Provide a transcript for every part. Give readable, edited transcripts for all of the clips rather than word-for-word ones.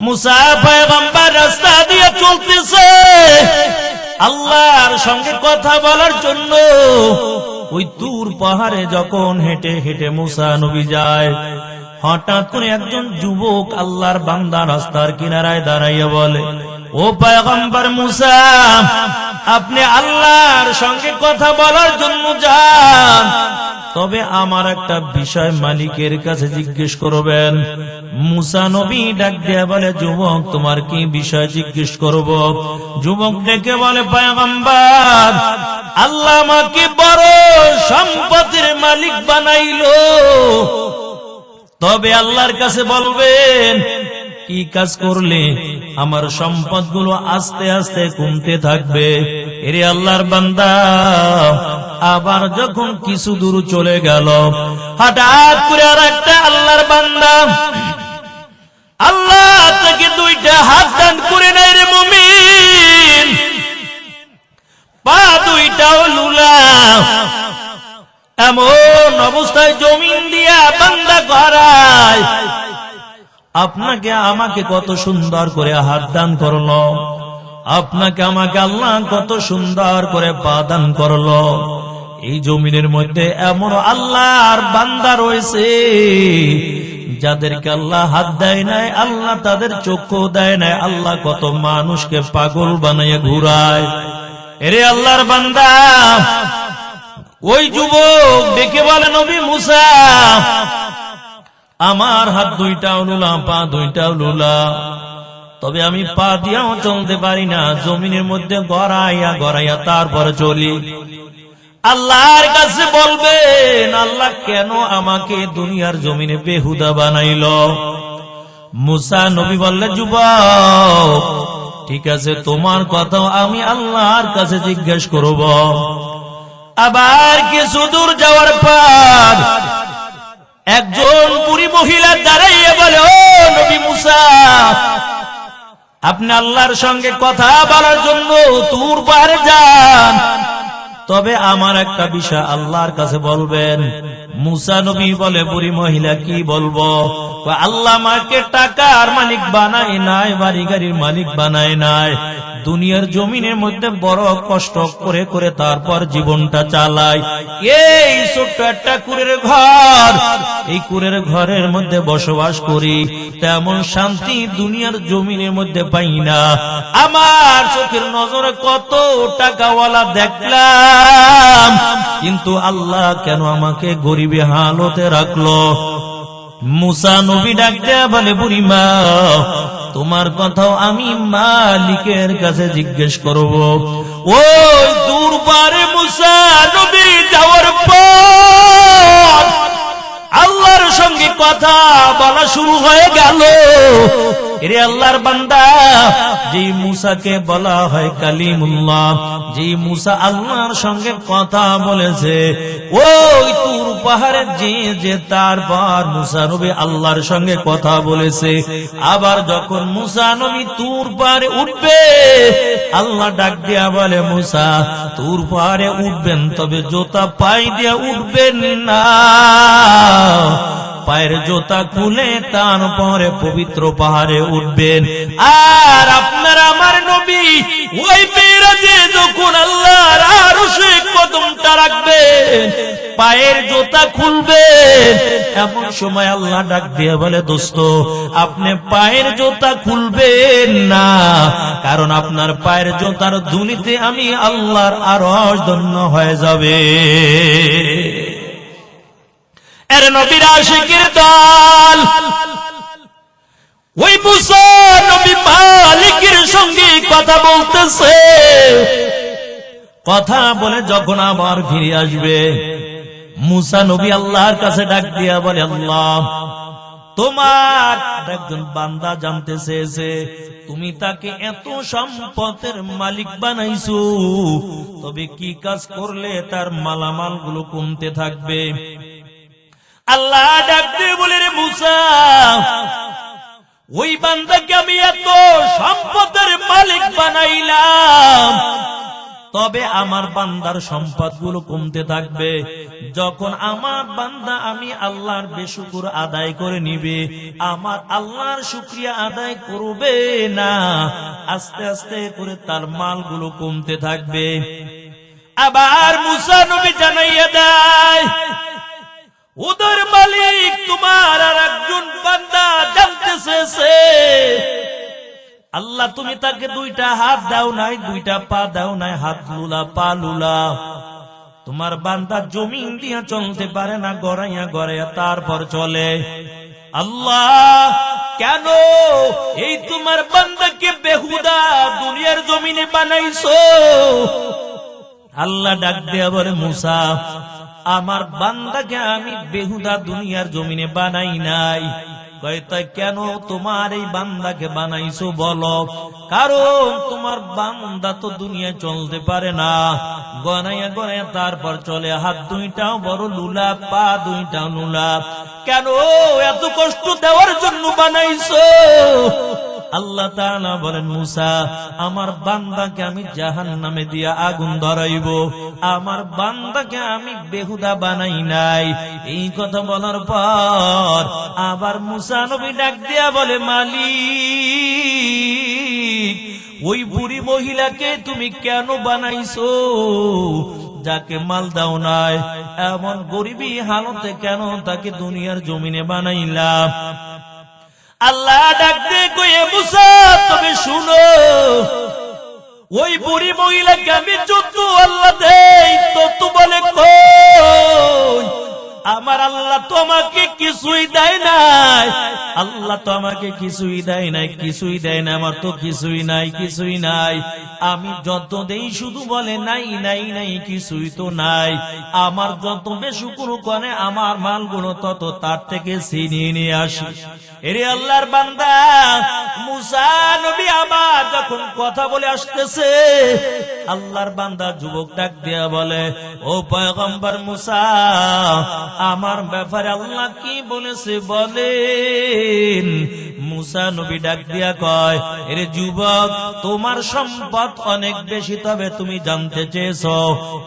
মুসা পয়গম্বর রাস্তা দিয়ে চলতেছে আল্লাহর সঙ্গে কথা বলার জন্য। ওই তুর পাহাড়ে যখন হেঁটে হেঁটে মুসা নবী যায়, হঠাৎ করে একজন যুবক আল্লাহর বান্দা রাস্তার কিনারায় দাঁড়াইয়া বলে, ও পয়গম্বর মুসা, আপনি আল্লাহর সঙ্গে কথা বলার জন্য যান, তবে আমার একটা বিষয় মালিকের কাছে জিজ্ঞেস করবেন। মুসা নবী ডাক দিয়ে বলে, যুবক, তোমার কি বিষয় জিজ্ঞেস করব? যুবক ডেকে বলে, পয়গম্বর, আল্লাহ আমাকে বড় সম্পদের মালিক বানাইলো, তবে আল্লাহর কাছে বলবেন কি কাজ করলে আমার সম্পদগুলো আস্তে আস্তে কমতে থাকবে। এরে আল্লাহর বান্দা, আবার যখন কিছু দূর চলে গেল, হঠাৎ করে আর একটা আল্লাহর বান্দা আল্লাহ থেকে দুইটা হাত দান করে নেয়। রে মুমিন, পা দুইটাও লুলা, এমন অবস্থায় জমিন দিয়া বান্দা গড়ায়। আপনাকে আমাকে কত সুন্দর করে হাত দান করলো, আপনাকে আমাকে আল্লাহ কত সুন্দর করে পা দান করলো। এই জমিনের মধ্যে এমন আল্লাহর বান্দা রয়েছে যাদেরকে আল্লাহ হাত দেয় নাই, আল্লাহ তাদের চক্ষু দেয় নাই, আল্লাহ কত মানুষকে পাগল বানাইয়া ঘুরায়। এরে আল্লাহর বান্দা, ওই যুবক ডেকে বলে, নবী মুসা, আমার হাত দুইটাও লুলা, পা দুইটাও লুলা, তবে আমি পা দিয়াও চলতে পারি না, জমিনের মধ্যে গড়াইয়া গড়াইয়া তারপরে চলি। আল্লাহর কাছে বলবেন, আল্লাহ কেন আমাকে দুনিয়ার জমিনে বেহুদা বানাইল? মুসা নবী বললে, যুবক, ঠিক আছে, তোমার কথাও আমি আল্লাহর কাছে জিজ্ঞেস করব। আবার কিছু দূর যাওয়ার পর একজন বুড়ি মহিলা দাঁড়াইয়া বলে, ও নবী মুসা, আপনি আল্লাহর সঙ্গে কথা বলার জন্য তুর পাহাড়ে যান, তবে আমার একটা বিষয় আল্লাহর কাছে বলবেন। মুসা নবী বলে, বুড়ি মহিলা, কি বলবো? আল্লাহ আমাকে টাকার মালিক বানায় নাই, বাড়ি গাড়ির মালিক বানায় নাই, দুনিয়ার জমিনের মধ্যে বড় কষ্ট করে করে তারপর জীবনটা চালাই। এই ছোট্ট একটা কুড়ের ঘর, এই কুড়ের ঘরের মধ্যে বসবাস করি, তেমন শান্তি দুনিয়ার জমিনের মধ্যে পাই না। আমার চোখের নজরে কত টাকাওয়ালা দেখলাম, কিন্তু আল্লাহ কেন আমাকে গরিবে হালতে রাখলো? মুসা নবী ডাক দেয়া বলে, বুড়িমা, তোমার কথাও আমি মালিকের কাছে জিজ্ঞেস করব। ওই দূর পারে মুসা নবী যাওয়ার পর আল্লাহর সঙ্গে কথা বলা শুরু হয়ে গেল। এরে আল্লাহর বান্দা, যেই মুসাকে বলা হয় কালিমুল্লাহ, যেই মুসা আল্লাহর সঙ্গে কথা বলেছে, ওই তুর পাহাড়ে যে তারপর মুসা নবী আল্লাহর সঙ্গে কথা বলেছে। আবার যখন মুসা নবী তুর পাহাড়ে উঠবে, আল্লাহ ডাক দিয়া বলে, মুসা, তুর পাহাড়ে উঠবেন, তবে জুতা পাই দিয়া উঠবেন না, পায়ের জুতা খুলে তারপরে পবিত্র পাহাড়ে উঠবেন। আর আপনার আমার নবী ওই মেরাজে যখন আল্লাহর আরশে কদমটা রাখবেন, পায়ের জুতা খুলবেন, এমন সময় আল্লাহ ডাক দিয়ে বলে, দোস্ত, আপনি পায়ের জুতা খুলবেন না, কারণ আপনার পায়ের জুতার ধুলিতে আমি আল্লাহর আরশ ধন্য হয়ে যাবে। এর নবীর আশিকের দল, ওই মুসা নবী মালিকের সঙ্গে কথা বলতেছে। কথা বলে যখন আবার ফিরে আসবে, মুসা নবী আল্লাহর কাছে ডাক দিয়া বলে, আল্লাহ, তোমার একজন বান্দা জানতে চেয়েছে, তুমি তাকে এত সম্পদের মালিক বানাইছো, তবে কি কাজ করলে তার মালামাল গুলো কমতে থাকবে? আল্লাহ ডাক দিয়ে বলে, রে মুসা, ওই বান্দাকে আমি এত সম্পদের মালিক বানাইলাম, তবে আমার বান্দার সম্পদগুলো কমতে থাকবে। যখন আমার বান্দা আমি আল্লাহর বেশুকুর আদায় করে নিবে, আমার আল্লাহর শুকরিয়া আদায় করবে না, আস্তে আস্তে করে তার মালগুলো কমতে থাকবে। আবার মুসা নবী জানাইয়া দেয়, ওদের মালিক তোমার আর একজন বান্দা জানতেছে, আল্লাহ তুমি তাকে দুইটা হাত দাও নাই, দুইটা পা দাও নাই, হাত লুলা পা লুলা। তোমার বান্দা জমিন দিয়া চলতে পারে না, গড়াইয়া গড়াইয়া তারপর চলে। আল্লাহ কেন এই তোমার বান্দাকে বেহুদা দুনিয়ার জমিনে বানাইছো? আল্লাহ ডাক দেয়া বলে, মুসা আমার বান্দাকে আমি বেহুদা দুনিয়ার জমিনে বানাই নাই। কয় তাই কেন তোমার এই বান্দাকে বানাইছো বলো? কারণ তোমার বান্দা তো দুনিয়া চলতে পারে না, গনাইয়া গনাইয়া তারপর চলে, হাত দুইটাও বড় লুলা, পা দুইটাও লুলা। কেন এত কষ্ট দেওয়ার জন্য বানাইছো? আল্লাহ তাআলা বলেন, মুসা আমার বান্দাকে আমি জাহান্নামে দিয়া আগুন ধরাইব, আমার বান্দাকে আমি বেহুদা বানাই নাই। এই কথা বলার পর আবার মুসা নবী ডাক দিয়া বলে, মালিক ওই বুড়ি মহিলাকে তুমি কেন বানাইছো? যাকে মাল দাও নাই, এমন গরিবী হালতে কেন তাকে দুনিয়ার জমিনে বানাইলাম? আল্লাহ ডাক দিয়ে কয়ে, মুসা তবে শুনো, ওই বুড়ি মহিলাকে আমি যত আল্লাহ দেই তত বলে কই, আমার আল্লাহ তোমাকে কিছুই দেয় নাই, আল্লাহ তো আমাকে কিছুই দেয় নাই, কিছুই দেয় না, আমার তো কিছুই নাই, কিছুই নাই। আমি যত দেই শুধু বলে নাই নাই নাই, কিছুই তো নাই। আমার যত বেশুকুর করে আমার মালগুলো তত তার থেকে ছিনিয়ে নিয়ে আসি। এরে আল্লাহর বান্দা মুসা নবী আবার যখন কথা বলে আসতেছে, আল্লাহর বান্দা যুবক ডাক দিয়া বলে, ও পয়গম্বর মুসা আমার ব্যাপারে আল্লাহ কি বলেছে বলেন। মুসা নবী ডাক দিয়া কয়, এরে যুবক তোমার সম্পদ অনেক বেশি, তবে তুমি জানতে চেয়েছো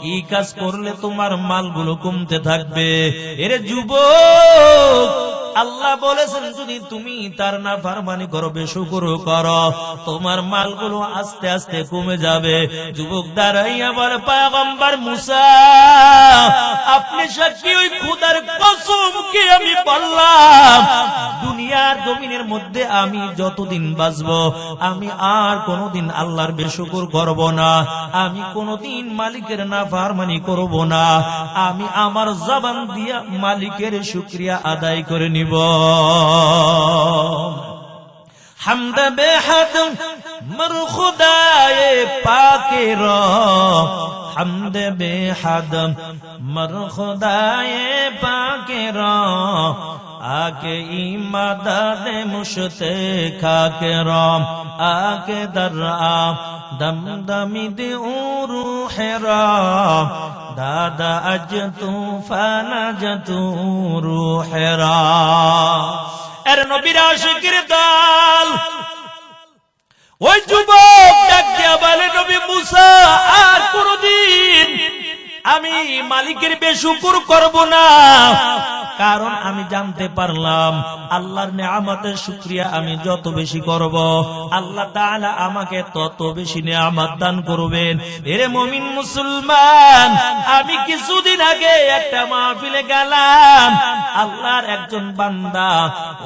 কি কাজ করলে তোমার মালগুলো কমতে থাকবে। এরে যুবক আল্লাহ বলেছেন যদি তুমি তার নাফরমানি করো, বেশুকর করো, তোমার মালগুলো আস্তে আস্তে কমে যাবে। যুবক দাঁড়াইয়া বলে, পয়গম্বর মুসা আপনি সাক্ষী, ওই খোদার কসম কি আমি বললাম দুনিয়ার জমিনের মধ্যে আমি যতদিন বাঁচবো আমি আর কোনদিন আল্লাহর বেশুকর করব না, আমি কোনদিন মালিকের নাফরমানি করব না, আমি আমার জবান দিয়া মালিকের শুকরিয়া আদায় করে নিব। হামদ বেহাদ মর খুদায়ে পাকের, হামদ বেহাদ মর খুদায়ে পাকের, आके इमादत मुश्तखा के राम आके दर्रा दम दमी दे रूह राम दादा अज तूफान जतू रूह राम। एर नबीर आशिकेर दल ওই যুবক ডাক দিয়া বলে, নবী মুসা আর কোনদিন আমি মালিকের বেশুকর করব না, কারণ আমি জানতে পারলাম আল্লাহর নিয়ামতের শুকরিয়া আমি যত বেশি করব আল্লাহ তাআলা আমাকে তত বেশি নিয়ামত দান করবেন। এরে মুমিন মুসলমান, আমি কিছুদিন আগে একটা মাহফিলে গেলাম, আল্লাহর একজন বান্দা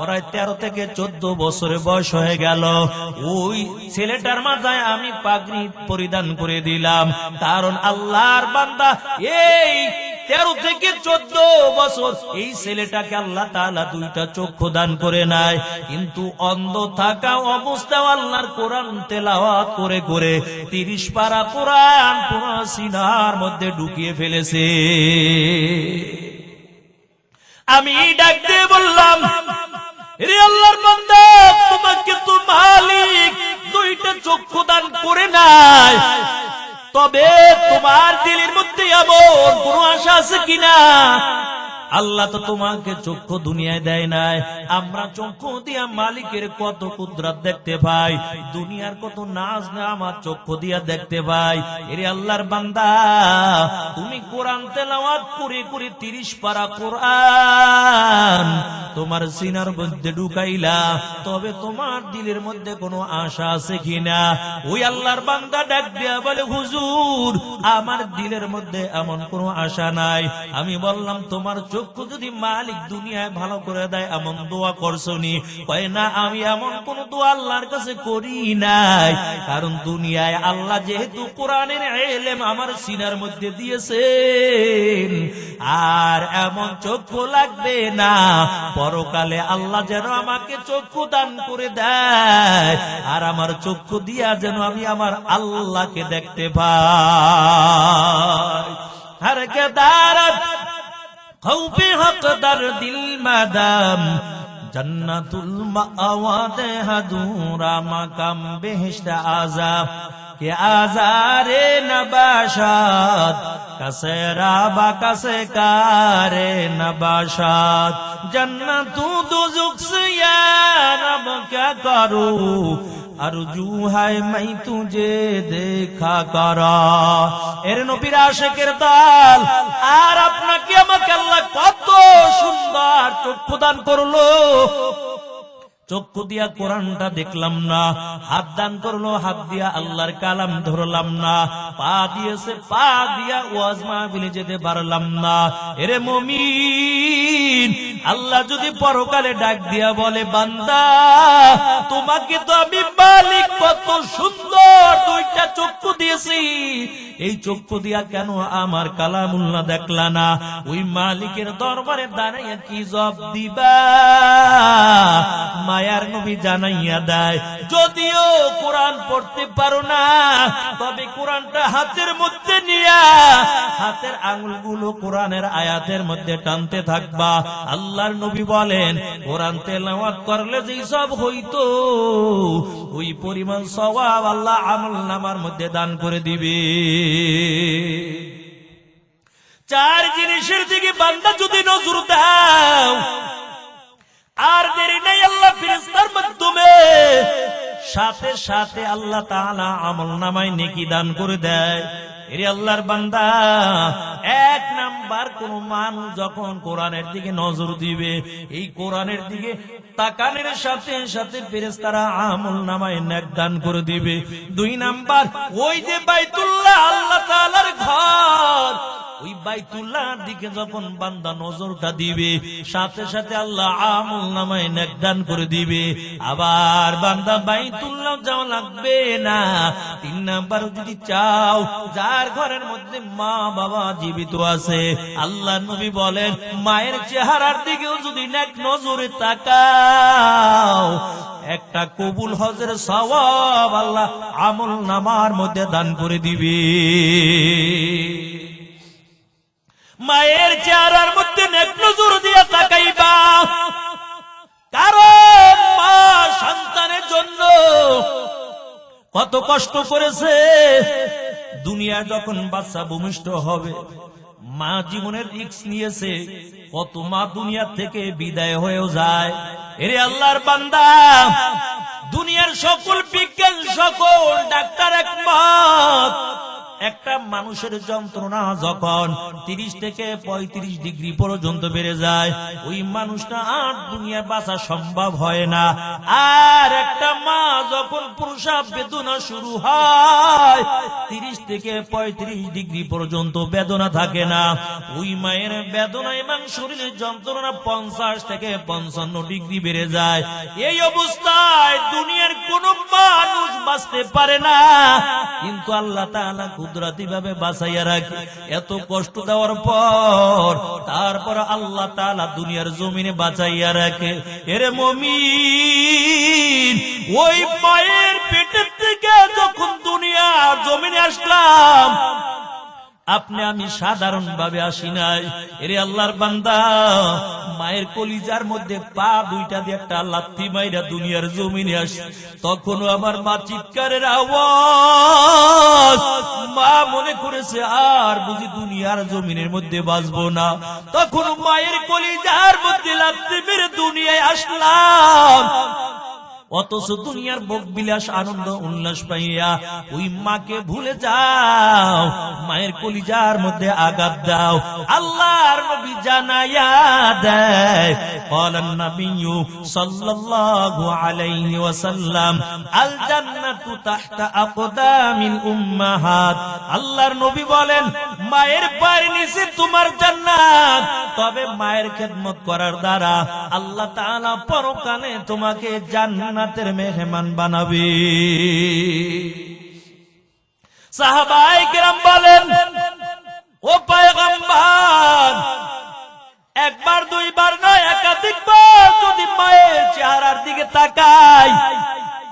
ওরা 13 থেকে 14 বছরের বয়স হয়ে গেল, ওই ছেলেটার মাথায় আমি পাগড়ি পরিধান করে দিলাম, কারণ আল্লাহর বান্দা এই 13 থেকে 14 বছর এই ছেলেটাকে আল্লাহ তাআলা 2টা চক্ষু দান করে নাই, কিন্তু অন্ধ থাকা অবস্থায় আল্লাহর কোরআন তেলাওয়াত করে করে 30 পারা কোরআন পুরো সিনার মধ্যে ঢুকিয়ে ফেলেছে। আমি ডাক দিয়ে বললাম, রে আল্লাহর বান্দা তোমাকে তো মালিক 2টা চক্ষু দান করে নাই, তবে তোমার দিলের মধ্যে এমন কোন আশা আছে কিনা আল্লাহ তো তোমাকে চক্ষু দুনিয়ায় দেয় নাই, আমরা চক্ষু দিয়া মালিকের কত কুদরত দেখতে পাই, দুনিয়ার কত নাজ না আমার চক্ষু দিয়া দেখতে পাই। এরে আল্লাহর বান্দা, তুমি কোরআন তেলাওয়াত করে করে 30 পারা কোরআন তোমার সিনার মধ্যে ঢুকাইলা, তবে তোমার দিলের মধ্যে কোনো আশা আছে কিনা? ওই আল্লাহর বান্দা ডাক দিয়া বলে, হুজুর আমার দিলের মধ্যে এমন কোনো আশা নাই। আমি বললাম, তোমার চক্ষু যদি মালিক দুনিয়ায় ভালো করে দেয় এমন দোয়া করছনি? কয় না, আমি এমন কোন দোয়া আল্লাহর কাছে করি নাই, কারণ দুনিয়ায় আল্লাহ যেহেতু কোরআনের ইলম আমার সিনার মধ্যে দিয়েছেন, আর এমন চক্ষু লাগবে না, পরকালে আল্লাহ যেন আমাকে চক্ষু দান করে দেয়, আর আমার চক্ষু দিয়া যেন আমি আমার আল্লাহকে দেখতে পাই। হর কে দারত খৌফে হক দর দিল মাদাম, জন্নতুল মাওয়া দেহদুরা মাকাম বেহেশত আযাব, কে আজারে নবাশাত কাসে রাবা কাসে কারে নবাশাত, জন্নতু দুজুক से या रब क्या करूं, আরজু হায় মাই তুঝে দেখা করা। এর নবীর আশিকের দল, আর আপনাকে আমাকে আল্লাহ কত সুন্দর চক্ষু দান করলো। চক্ষু দিয়া কোরআনটা দেখলাম না, হাত দান করলো, হাত দিয়া আল্লাহর কালাম ধরলাম না, পা দিয়েছে, পা দিয়া ওয়াজ মাহফিলে যেতে পারলাম না। এরে মুমিন, আল্লাহ যদি পরকালে ডাক দিয়া বলে, বান্দা তোমাকে তো আমি মালিক কত সুন্দর 2টা চক্ষু দিয়েছি, এই চক্ষু দিয়া কেন আমার কালামুল্লাহ দেখলা না? ওই মালিকের দরবারে দাঁড়াইয়া কি জবাব দিবা? মায়ার নবী জানাইয়া দেয়, যদিও কোরআন পড়তে পারো না, তবে কোরআনটা হাতের মধ্যে নিয়া হাতের আঙ্গুলগুলো কোরআনের আয়াতের মধ্যে টানতে থাকবা। আল্লাহর নবী বলেন, কোরআন তেলাওয়াত করলে যেই সব হইতো, ওই পরিমাণ সওয়াব আল্লাহ আমলনামার মধ্যে দান করে দিবে। 4 জিনিসের দিকে বান্দা যদি নজর দাও, আর দেরি নাই, আল্লাহ ফেরেশতার মাধ্যমে সাথে সাথে আল্লাহ তাআলা আমলনামায় নেকি দান করে দেয়। এরে আল্লাহর বান্দা, 1 নাম্বার, কোন মানুষ যখন কোরআনের দিকে নজর দিবে, এই কোরআনের দিকে তাকানোর সাথে সাথে ফেরেশতারা আমলনামায় নেক দান করে দিবে। 2 নাম্বার, ওই যে বাইতুল্লাহ আল্লাহ তাআলার ঘর, ওই বাইতুল্লাহর দিকে যখন বান্দা নজরটা দিবে, সাথে সাথে আল্লাহ আমলনামায় নেক দান করে দিবে। আবার বান্দা বাইতুল্লাহ যাওয়া লাগবে না। 3 নাম্বার, যদি চাও যার ঘরের মধ্যে মা বাবা জীবিত আছে, আল্লাহ নবী বলেন, মায়ের চেহারার দিকেও যদি নেক নজরে তাকাও, একটা কবুল হজের সওয়াব আল্লাহ আমলনামার মধ্যে দান করে দিবে। মায়ের চেহারার মধ্যে নেক নজর দিয়া তাকাইবা, কারণ মা সন্তানের জন্য কত কষ্ট করেছে। দুনিয়া যখন বাচ্চা ভূমিষ্ঠ হবে, মা জীবনের রিস্ক নিয়েছে, কত মা দুনিয়া থেকে বিদায় হয়েও যায়। এরে আল্লাহর বান্দা, দুনিয়ার সকল বিজ্ঞান, সকল ডাক্তার একমত, একটা মানুষের যন্ত্রণা যখন 30 থেকে 35 ডিগ্রি পর্যন্ত বেড়ে যায়, ওই মানুষটা আর দুনিয়া বাঁচা সম্ভব হয় না। আর একটা মা যখন প্রসব বেদনা শুরু হয়, 30 থেকে 35 ডিগ্রি পর্যন্ত বেদনা থাকে না। ওই মায়ের বেদনা এবং শরীরের যন্ত্রণা 50 থেকে 55 ডিগ্রি বেড়ে যায়। এই অবস্থায় দুনিয়ার কোন মানুষ বাঁচতে পারে না, কিন্তু আল্লাহ তাআলা কুদরতি ভাবে বাঁচাইয়া রাখে। এত কষ্ট দেওয়ার পর তারপর আল্লাহ তাআলা দুনিয়ার জমিনে বাঁচাইয়া রাখে। এরে মুমিন, ওই মায়ের পেটের থেকে যখন দুনিয়ার জমিনে আসলাম, আপনি আমি সাধারণ ভাবে আসি নাই। এরে আল্লাহর বান্দা, মায়ের কলিজার মধ্যে পা দুইটা দিয়ে একটা লাথি মাইরা দুনিয়ার জমিনে আসি, তখনও আমার মা চিৎকারের আওয়াজ, মা মনে করেছে আর বুঝি দুনিয়ার জমিনের মধ্যে বাঁচবো না। তখন মায়ের কলিজার মধ্যে লাথি মেরে দুনিয়ায় আসলাম। অথচ দুনিয়ার ভোগ বিলাস আনন্দ উল্লাস পাইয়া ওই মাকে ভুলে যাও, মায়ের কলিজার মধ্যে আঘাত দাও। আল্লাহর নবী জানায়া দেয়, ক্বালান নাবিয়্যু সাল্লাল্লাহু আলাইহি ওয়াসাল্লাম, আল জান্নাতু তাহতা আকদামিল উম্মাহাত। আল্লাহর নবী বলেন, মায়ের পায়ের নিচে তোমার জান্নাত। তবে মায়ের খেদমত করার দ্বারা আল্লাহ তাআলা পরকালে তোমাকে জান্নাতের মেহমান বানাবে। সাহাবায়ে কেরাম বলেন, ও পয়গম্বর, একবার দুইবার নয়, একাধিকবার যদি মায়ের চেহারার দিকে তাকাই।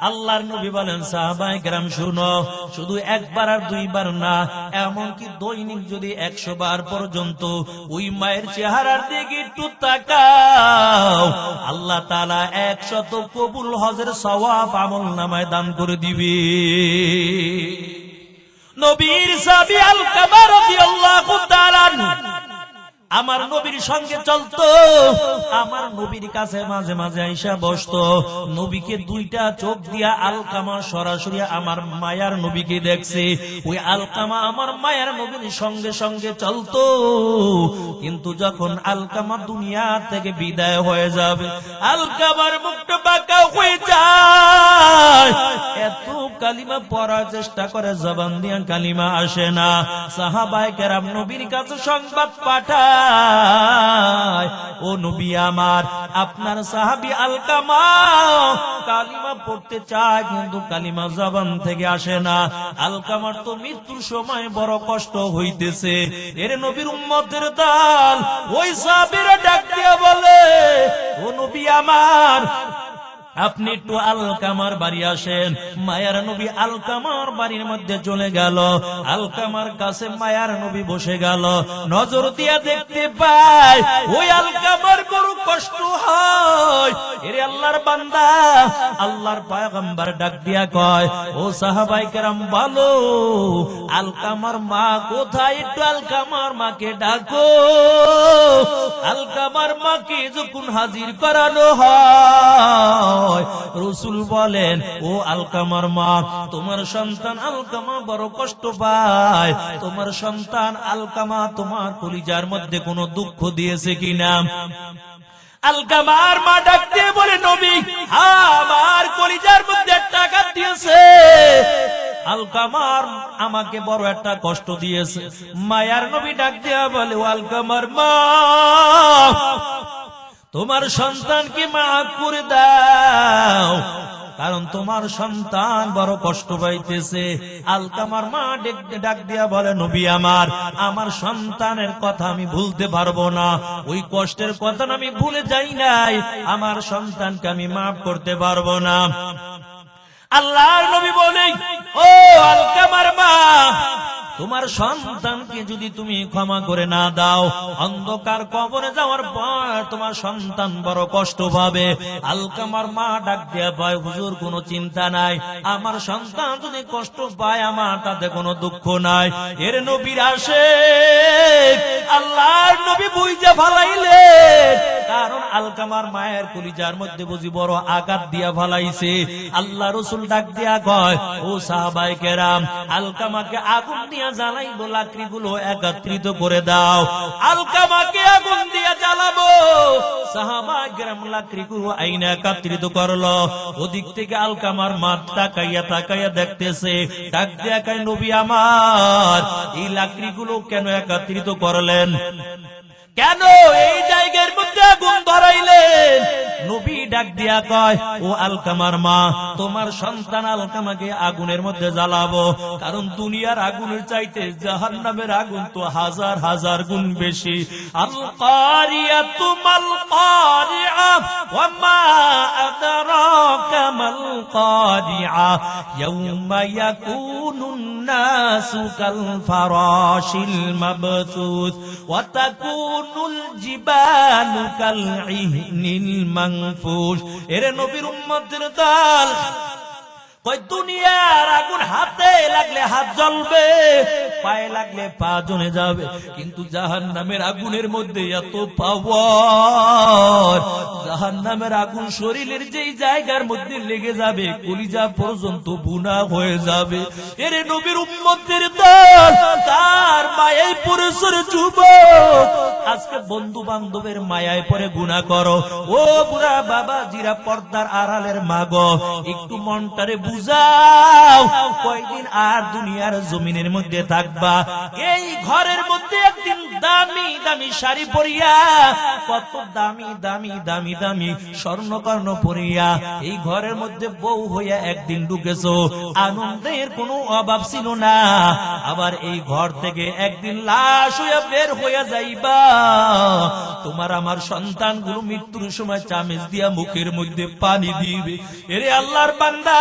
আল্লাহর নবী বলেন, সাহাবায়ে কেরাম শুনো, শুধু একবার আর দুইবার না, এমনকি দৈনিক যদি 100 বার পর্যন্ত ওই মায়ের চেহারার দিকে একটু তাকাও, আল্লাহ তাআলা 100 কবুল হজের সওয়াব আমলনামায় দান করে দিবে। নবীর সাহাবী আলকামা রাদিয়াল্লাহু তাআলা আমার নবীর সঙ্গে চলতো, আমার নবীর কাছে মাঝে মাঝে আইসা বসতো। নবীকে দুইটা চোখ দিয়া আলকামা সরাসরি আমার মায়ার নবীকে দেখছে। ওই আলকামা আমার মায়ার নবীর সঙ্গে সঙ্গে চলতো। কিন্তু যখন আলকামা দুনিয়া থেকে বিদায় হয়ে যাবে, আলকামার মুখটা বাঁকা হয়ে যায়। এত কালিমা পড়ার চেষ্টা করে, জবান দিয়া কালিমা আসে না। সাহাবায়ে কেরাম নবীর কাছে সংবাদ পাঠায়, ও নবী আমার, আপনার সাহাবী আলকামা কালিমা পড়তে চায়, কিন্তু কালিমা জবান থেকে আসে না। আলকামার তো মৃত্যুর সময় বড় কষ্ট হইতেছে। এর নবীর উম্মতের দল ওই সাহাবীরা ডাক দিয়া বলে, ও নবী আমার, আপনি একটু আলকামার বাড়ি আসেন। মায়ার নবী আলকামার বাড়ির মধ্যে চলে গেল। আলকামার কাছে মায়ার নবী বসে গেল। নজর দিয়া দেখতে পায় ওই আলকামার বড় কষ্ট হয়। এরে আল্লাহর বান্দা, আল্লাহর পয়গম্বর ডাক দিয়া কয়, ও সাহাবায়ে কেরাম বলো, আলকামার মা কোথায়? একটু আলকামার মাকে ডাকো। আলকামার মাকে যখন হাজির করানো হয়, রাসূল বলেন, ও আলকামার মা, তোমার সন্তান আলকামা বড় কষ্ট পায়। তোমার সন্তান আলকামা তোমার কলিজার মধ্যে কোনো দুঃখ দিয়েছে কিনা? আলকামার মা ডাক দিয়ে বলে, নবী, আমার কলিজার মধ্যে একটা আঘাত দিয়েছে। আলকামার আমাকে বড় একটা কষ্ট দিয়েছে। মায়ার নবী ডাক দিয়া বলে, ও আলকামার মা, তোমার সন্তানকে মাফ করে দাও, কারণ তোমার সন্তান বড় কষ্ট পাইতেছে। আলকামার মা ডাক দিয়া বলে, নবী আমার, আমার সন্তানের কথা আমি ভুলতে পারবো না। ওই কষ্টের কথা আমি ভুলে যাই নাই। আমার সন্তানকে আমি মাফ করতে পারবো না। আল্লাহর নবী বলে, ও আলকামার মা, তোমার সন্তানকে যদি তুমি ক্ষমা করে না দাও, অন্ধকার কবরে যাওয়ার পর তোমার সন্তান বড় কষ্ট পাবে। আলকামার মা ডাক দিয়া পায়, হুজুর কোনো চিন্তা নাই, আমার সন্তান যদি কষ্ট পায় আমার তাতে কোনো দুঃখ নাই। এর নবীর আসে আল্লাহর নবী বুঝে ফালাইলেন, কারণ আলকামার মায়ের কলিজার মধ্যে বুঝি বড় আঘাত দিয়া ফালাইছে। আল্লাহ রাসূল ডাক দিয়া কয়, ও সাহাবায়ে কেরাম, আলকামাকে আগুন দিয়া জ্বালাইবো, লাকড়িগুলো একত্রিত করে দাও। আলকামাকে আগুন দিয়া জ্বালাবো। সাহাবায়ে কেরাম লাকড়িগুলো আইনা একত্রিত করলো। ওদিক থেকে আলকামার মা তাকাইয়া তাকাইয়া দেখতেছে। ডাক দিয়া কয়, নবী আমার, এই লাকড়িগুলো কেন একত্রিত করলেন? কেন এই জায়গার মধ্যে আগুন ধরাইলেন? নবী ডাক দিয়া কয়, ও আলকামার মা, তোমার সন্তান আলকামাকে আগুনের মধ্যে জ্বালাবো, কারণ দুনিয়ার আগুনের চাইতে জাহান্নামের আগুন তো হাজার হাজার গুণ বেশি। আল কারিয়াতু মাল কারিআ ওয়া মা আদরাকা মাল কারিআ ইয়াউমা ইয়াকুনুন নাসু কাল ফারাশিল মাবথুস ওয়া তাকুনুল জিবালু কাল ইহনিল মানফুশ। এরে নবীর উম্মতের দল, কই দুনিয়ার আগুন হাতে লাগলে হাত জ্বলবে, পায়ে লাগলে পা জ্বলে যাবে, কিন্তু জাহান্নামের আগুনের মধ্যে এত পাওয়ার, জাহান্নামের আগুন শরীরের যেই জায়গার মধ্যে লেগে যাবে কলিজা পর্যন্ত বুনা হয়ে যাবে। এরে নবীর উম্মতের দল, তার মায়ায় পরিসর যুবক, আজকে বন্ধু বান্ধবের মায়ায় পরে গুনাহ করো। ও বুড়া বাবা জিরা পর্দার আড়ালের মাগো, একটু মনটারে বুঝাও, কয়দিন আর দুনিয়ার জমিনের মধ্যে থাকবা? এই ঘরের মধ্যে একদিন দামি দামি শাড়ি পরিয়া, কত দামি দামি দামি দামি স্বর্ণকর্ণ পরিয়া এই ঘরের মধ্যে বউ হইয়া একদিন ঢুকেছো, আনন্দের কোনো অভাব ছিল না। আবার এই ঘর থেকে একদিন লাশ হইয়া বের হইয়া যাইবা। তোমার আমার সন্তানগুলো মৃত্যুর সময় চামেচ দিয়া মুখের মধ্যে পানি দিবে। এরে আল্লাহর বান্দা,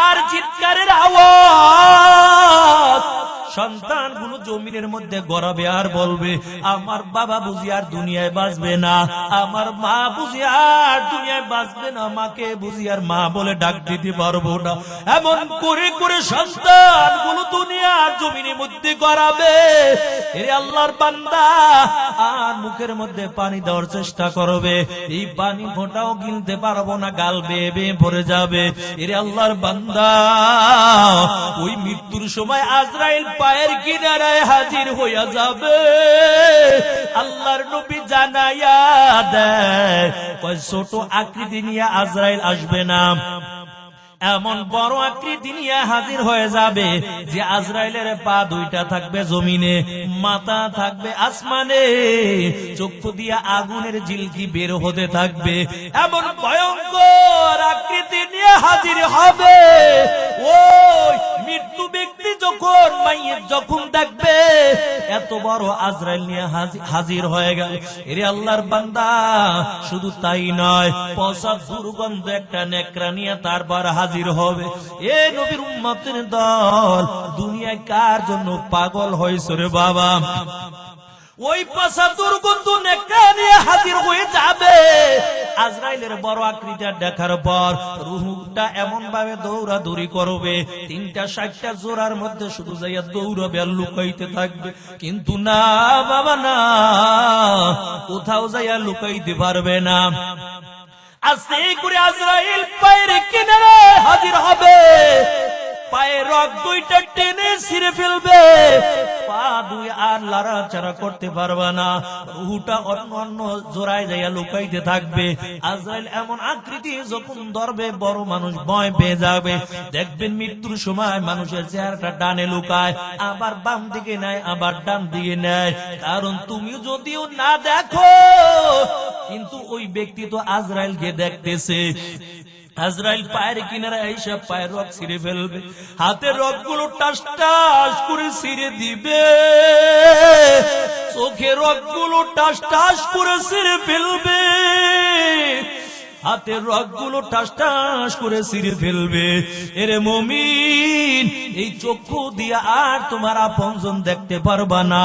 আর চিৎকারের আওয়াজ, সন্তানগুলো জমিনের মধ্যে গড়াবে আর বলবে, আমার বাবা বুঝি আর দুনিয়ায় বাঁচবে না, আমার মা বুঝি আর দুনিয়ায় বাঁচবে না, মাকে বুঝি আর মা বলে ডাক দিতে পারবো না। এমন করে করে সন্তানগুলো দুনিয়ার জমিনের মধ্যে গড়াবে। এরে আল্লাহর বান্দা, আর মুখের মধ্যে পানি দেওয়ার চেষ্টা করবে, এই পানি ফোঁটাও গিলতে পারবো না, গাল বেয়ে বেয়ে ভরে যাবে। এরে আল্লাহর বান্দা, ওই মৃত্যুর সময় আজরাইল পায়ের কিনারায় হাজির হইয়া যাবে। আল্লাহর নবী জানাইয়া দেয়, ছোট আকৃতি নিয়ে আজরাইল আসবে না, এমন বড় আকৃতি নিয়ে হাজির হয়ে যাবে যে আজরাইলের পা দুইটা থাকবে জমিনে, মাথা থাকবে আসমানে, চক্ষু দিয়া আগুনের ঝিলকি বের হতে থাকবে। এমন ভয়ঙ্কর আকৃতি নিয়ে হাজির হবে। ওই মৃত্যু ব্যক্তি যখন মাইয়ের যখন দেখবে এত বড় আজরাইল নিয়ে হাজির হয়ে গেল। এরে আল্লাহর বান্দা, শুধু তাই নয়, পচা দুর্গন্ধ একটা নেকড়া নিয়ে তারপর হাজির হবে। এ নবীর উম্মতের দল, দুনিয়ায় কার জন্য পাগল হয়েছে রে বাবা? ওই পচা দুর্গন্ধ নেকড়া নিয়ে হাজির হয়ে যাবে। আজরাইলের বড় আকৃতি দেখার পর রূহটা এমন ভাবে দৌড়াদৌড়ি করবে, 360টা জোড়ার মধ্যে শুধু যাইয়া দৌড়াবে আর লুকাইতে থাকবে। কিন্তু না বাবা না, কোথাও যাইয়া লুকাইতে পারবে না। আস্তে করে আজরাইল পায়ের কিনারে হাজির হবে, পায়ের রগ দুইটা টেনে ছিঁড়ে ফেলবে, পা দুই আর লড়াচড়া করতে পারবে না, রুহটা অন্য অন্য জোড়ায় যাইয়া লুকাইতে থাকবে। আজরাইল এমন আকৃতি যখন ধরবে, বড় মানুষ ভয় পেয়ে যাবে। দেখবেন মৃত্যুর সময় মানুষের চেহারাটা ডানে লুকায়, আবার বাম দিকে নেয়, আবার ডান দিকে নেয়, কারণ তুমি যদিও না দেখো, কিন্তু ওই ব্যক্তি তো আজরাইলকে দেখতেছে। আজরাইল পায়ের কিনারে আইসা পায়ের রগ ছিঁড়ে ফেলবে, হাতের রগগুলো টাস টাস করে ছিঁড়ে দিবে, চোখের রগগুলো টাস টাস করে ছিঁড়ে ফেলবে, হাতের রগগুলো টাস টাস করে ছিঁড়ে ফেলবে। এরে মুমিন, এই চক্ষু দিয়া আর তোমার আপনজন দেখতে পারবা না,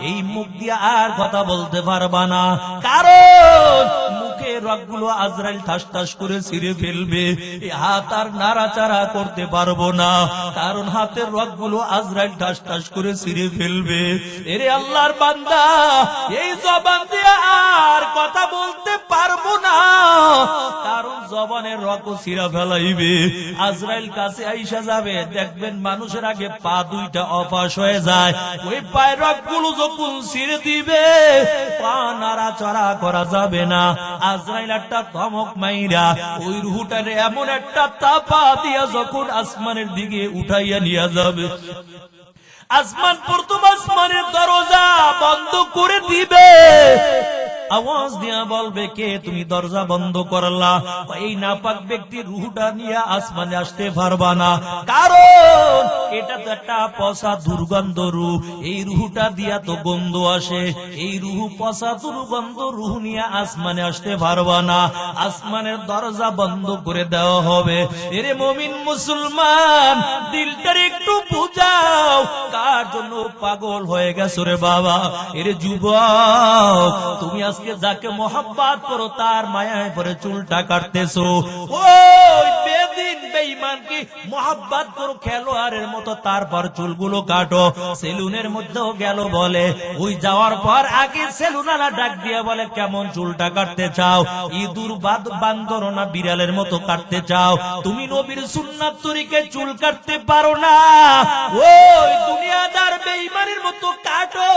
এই মুখ দিয়া আর কথা বলতে পারবা না, কারণ মুখের রগগুলো আজরাইল ঠাস ঠাস করে ছিঁড়ে ফেলবে। এই হাত আর নাড়াচাড়া করতে পারবো না, কারণ হাতের রগগুলো আজরাইল ঠাস ঠাস করে ছিঁড়ে ফেলবে। এরে আল্লাহর বান্দা, এই জবান দিয়ে আর কথা বলতে পারবো না, কারণ জবানের রগ ছিঁড়া ফেলাইবে। আজরাইল কাছে আইসা যাবে, দেখবেন মানুষের আগে পা দুইটা অপাস হয়ে যায়, ওই পায়ের রগগুলো যখন ছিঁড়ে দিবে, পা নাড়াচড়া করা যাবে না। আজরাইল একটা ধমক মাইরা ওই রুহটারে এমন একটা তাপা দিয়া যখন আসমানের দিকে উঠাইয়া নিয়ে যাবে, আসমান প্রথম আসমানের দরজা বন্ধ করে দিবে, আওয়াজ দিয়া বলবে, কে তুমি দরজা বন্ধ করলা? এই নাপাক ব্যক্তি রুহটা নিয়ে আসমানে আসতে পারবা না, কারণ এটা তো একটা পচা দুর্গন্ধ রূহ, এই রুহটা দিয়া তো গন্ধ আসে, এই রুহ পচা দুর্গন্ধ রুহ নিয়ে আসমানে আসতে পারবা না, আসমানের দরজা বন্ধ করে দেওয়া হবে। এরে মুমিন মুসলমান, দিলটার একটু বুঝাও, কার জন্য পাগল হয়ে গেছো রে বাবা? এরে যুবক, তুমি আজকে যাকে মহব্বত করো তার মায়ায় পরে চুলটা কাটতেছো। ওই বেদিন বেঈমান কি মহব্বত করো খেলোয়াড়ের মতো, তারপর চুলগুলো কাটো। সেলুনের মধ্যেও গেল বলে, ওই যাওয়ার পর আগে সেলুনালা ডাক দিয়ে বলে, কেমন চুলটা কাটতে চাও? ইঁদুর বান্দর না বিড়ালের মতো কাটতে চাও? তুমি নবীর সুন্নাত তরিকায় চুল কাটতে পারো না, ওই দুনিয়াদার বেঈমানের মতো কাটো,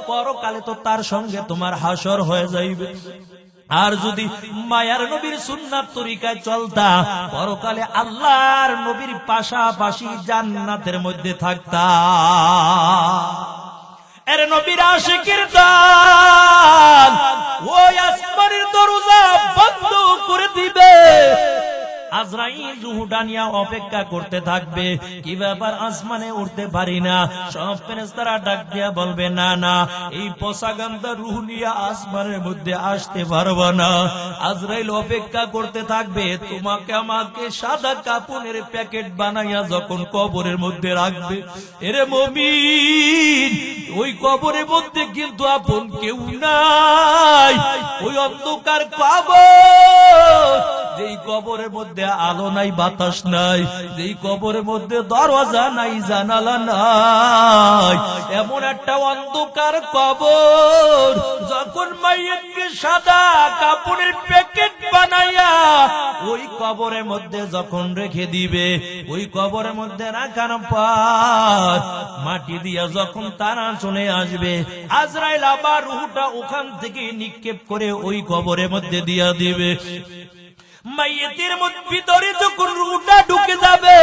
পরকালে তো তার সঙ্গে তোমার হাসর হয়ে যাইবে। আর যদি মায়ার নবীর সুন্নাত তরিকায় চলতা, পরকালে আল্লাহর নবীর পাশাপাশি জান্নাতের মধ্যে থাকতা। এর নবীর আশিকের দান ওই আসমানের দরজা বন্ধ করে দিবে, আজরাইল রূহটা নিয়ে অপেক্ষা করতে থাকবে। কি ব্যাপার, আসমানে উঠতে পারি না? সব ফেরেশতারা ডাক দিয়া বলবে, না না, এই পসাগান্দা রূহ নিয়ে আসমানের মধ্যে আসতে পারবা না। আজরাইল অপেক্ষা করতে থাকবে, তোমাকে আমাকে সাদা কাপড়ের প্যাকেট বানাইয়া যখন কবরের মধ্যে রাখবে। এরে মুমিন, ওই কবরের মধ্যে কিন্তু আপন কেউ নাই, ওই অন্ধকার কবর, যেই কবরের মধ্যে আলো নাই, বাতাস নাই, যেই কবরের মধ্যে দরজা নাই, জানালা নাই, এমন একটা অন্ধকার কবর, যখন মাইয়াতকে সাদা কাপড়ের প্যাকেট বানাইয়া ওই কবরের মধ্যে যখন রেখে দিবে, ওই কবরের মধ্যে রাখার পর মাটি দিয়া যখন তারা চলে আসবে, আজরাইল আবার রূহটা ওখান থেকে নিক্ষেপ করে ওই কবরের মধ্যে দিয়া দিবে। মাইয়াতের ভিতরে যখন রূহটা ঢুকে যাবে,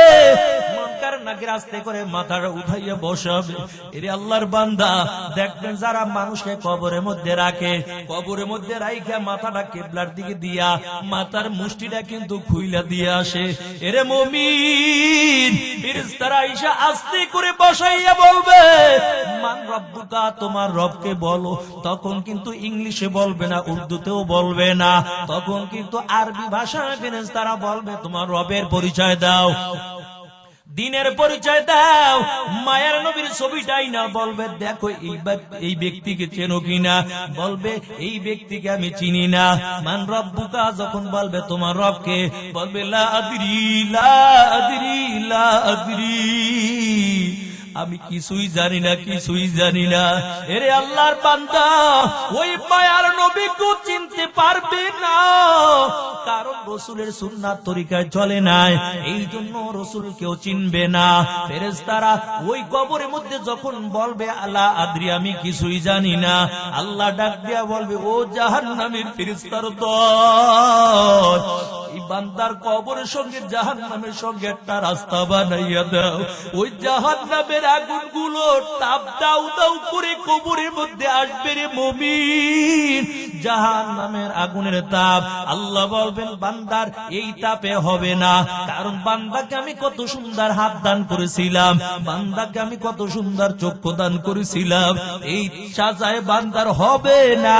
মুনকার নাকির আস্তে করে মাথাটা উঠাইয়া বসাবে। এরে আল্লাহর বান্দা, দেখবেন যারা মানুষকে কবরের মধ্যে রাখে, কবরের মধ্যে রাইখা মাথাটা কিবলার দিকে দিয়া মাথার মুষ্টিটা কিন্তু খুইলা দিয়ে আসে। এরে মুমিন, ফেরেশতারা আইসা আস্তে করে বসাইয়া বলবে, মান রব্বুকা, তোমার রবকে বলো। তখন কিন্তু ইংলিশে বলবে না, উর্দুতেও বলবে না, তখন কিন্তু আরবি ভাষায় ফেরেশতারা বলবে, তোমার রবের পরিচয় দাও, দিনের পরিচয় দাও। মায়ের নবীর ছবিটাই না, বলবে, দেখো এই ব্যক্তিকে চেনো কিনা? বলবে, এই ব্যক্তিকে আমি চিনি না। মান রব্বুকা যখন বলবে, তোমার রবকে, বলবে, লা আদরি লা আদরি লা আদরি, আমি কিছুই জানি না, কিছুই জানি না। এরে আল্লাহর বান্দা, ওই মায়ার নবীকে চিনতে পারবে না, কারণ রাসূলের সুন্নাত তরিকায় চলে নাই, এই জন্য রাসূলকেও চিনবে না। ফেরেশতারা ওই কবরের মধ্যে যখন বলবে, আলা আদরি, আমি কিছুই জানি না, আল্লাহ ডাক দিয়া বলবে, ও জাহান্নামের ফেরেশতার দল, এই বান্দার কবরের সঙ্গে জাহান্নামের সঙ্গে একটা রাস্তা বানাইয়া দাও। ওই জাহান্নামের আগুনগুলো তাপ দাও দাও করে কবরের মধ্যে আসবে রে মুমিন, জাহান্নামের আগুনের তাপ। আল্লাহ বলবেন, বান্দার এই তাপে হবে না, কারণ বান্দাকে আমি কত সুন্দর হাত দান করেছিলাম, বান্দাকে আমি কত সুন্দর চক্ষু দান করেছিলাম, এই সাজায় বান্দার হবে না।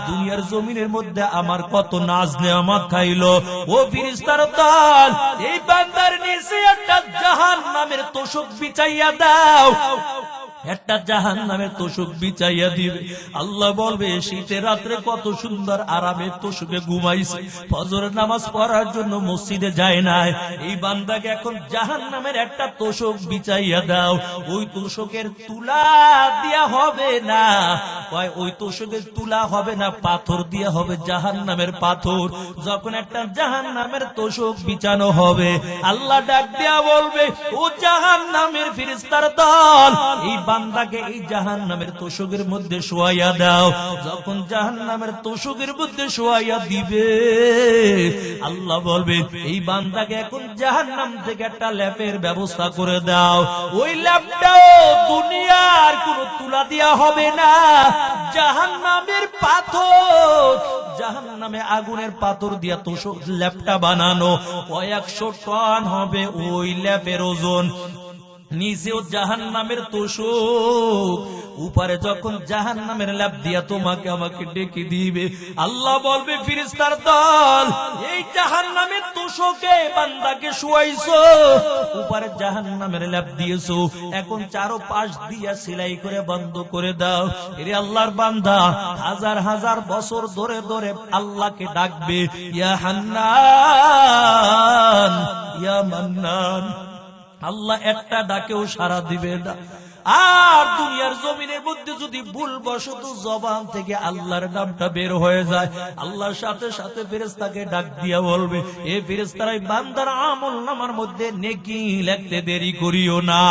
দুনিয়ার জমিনের মধ্যে আমার কত নাজ নেয়ামত খাইলো। ও ফেরেশতার দল, এই বান্দার নিচে একটা জাহান্নামের তোশক বিছাইয়া দাও, একটা জাহান্নামের তোশক বিছাইয়া দিবে। আল্লাহ বলবে, শীতের রাত্রে কত সুন্দর আরামে তোশকে ঘুমাইছে, ফজরের নামাজ পড়ার জন্য মসজিদে যায় না, এই বান্দাকে এখন জাহান্নামের একটা তোশক বিছাইয়া দাও। ওই তোশকের তুলা দিয়া হবে না, ওই তোশকের তুলা হবে না, পাথর দিয়া হবে, জাহান্নামের পাথর। যখন একটা জাহান্নামের তোশক বিছানো হবে, আল্লাহ ডাক দিয়া বলবে, ও জাহান্নামের ফেরেশতার দল, এই বান্দাকে এই জাহান্নামের তোশকের মধ্যে শোয়াইয়া দাও। যখন জাহান্নামের তোশকের মধ্যে শোয়াইয়া দিবে, আল্লাহ বলবে এই বান্দাকে এখন জাহান্নাম থেকে একটা ল্যাপের ব্যবস্থা করে দাও। ওই ল্যাপটাও দুনিয়ার কোনো তুলা দেয়া হবে না, জাহান্নামের পাথর, জাহান্নামে আগুনের পাথর দিয়া তোষক ল্যাপটা বানানো, কয়েকশো টন হবে ওই ল্যাপের ওজন। নিচেও জাহান্নামের তোষক, উপরে যখন জাহান্নামের ল্যাপ দিয়া তোমাকে আমাকে ডেকে দিবে, আল্লাহ বলবে ফেরেশতার দল, এই জাহান্নামের তোষকে বান্দাকে শুয়াইছো, উপরে জাহান্নামের ল্যাপ দিয়েছো, এখন চারো পাশ দিয়া সেলাই করে বন্ধ করে দাও। এরে আল্লাহর বান্দা হাজার হাজার বছর ধরে ধরে আল্লাহকে ডাকবে, ইয়া হান্নান ইয়া মান্নান। আল্লাহ একটা ডাকেও সাড়া দিবে না। আর দুনিয়ার জমিনের মধ্যে যদি ভুলবশত জবান থেকে আল্লাহর নামটা বের হয়ে যায়, আল্লাহর সাথে সাথে ফেরেশতাকে ডাক দিয়া বলবে, এ ফেরেশতারা বান্দার আমলনামার মধ্যে নেকি লিখতে দেরি করিও না।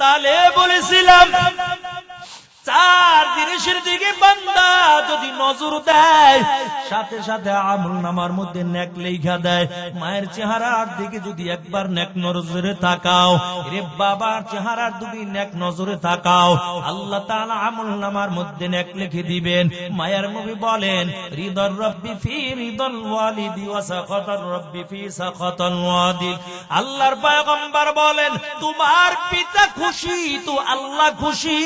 তাহলে বলেছিলাম চার জিনিসের দিকে বান্দা যদি নজর দেয়, সাথে সাথে আমলনামার মধ্যে নেক লেখা দেয়। মায়ের চেহারার দিকে যদি একবার নেক নজরে তাকাও, রে বাবার চেহারার দিকে নেক নজরে তাকাও, আল্লাহ তাআলা আমলনামার মধ্যে নেক লিখে দিবেন। মায়ের নবী বলেন, রিদার রাব্বি ফি রিদাল ওয়ালিদি ওয়া সাখাতার রাব্বি ফি সাখাতাল ওয়ালিদ। আল্লাহর পয়গম্বর বলেন, তোমার পিতা খুশি তো আল্লাহ খুশি,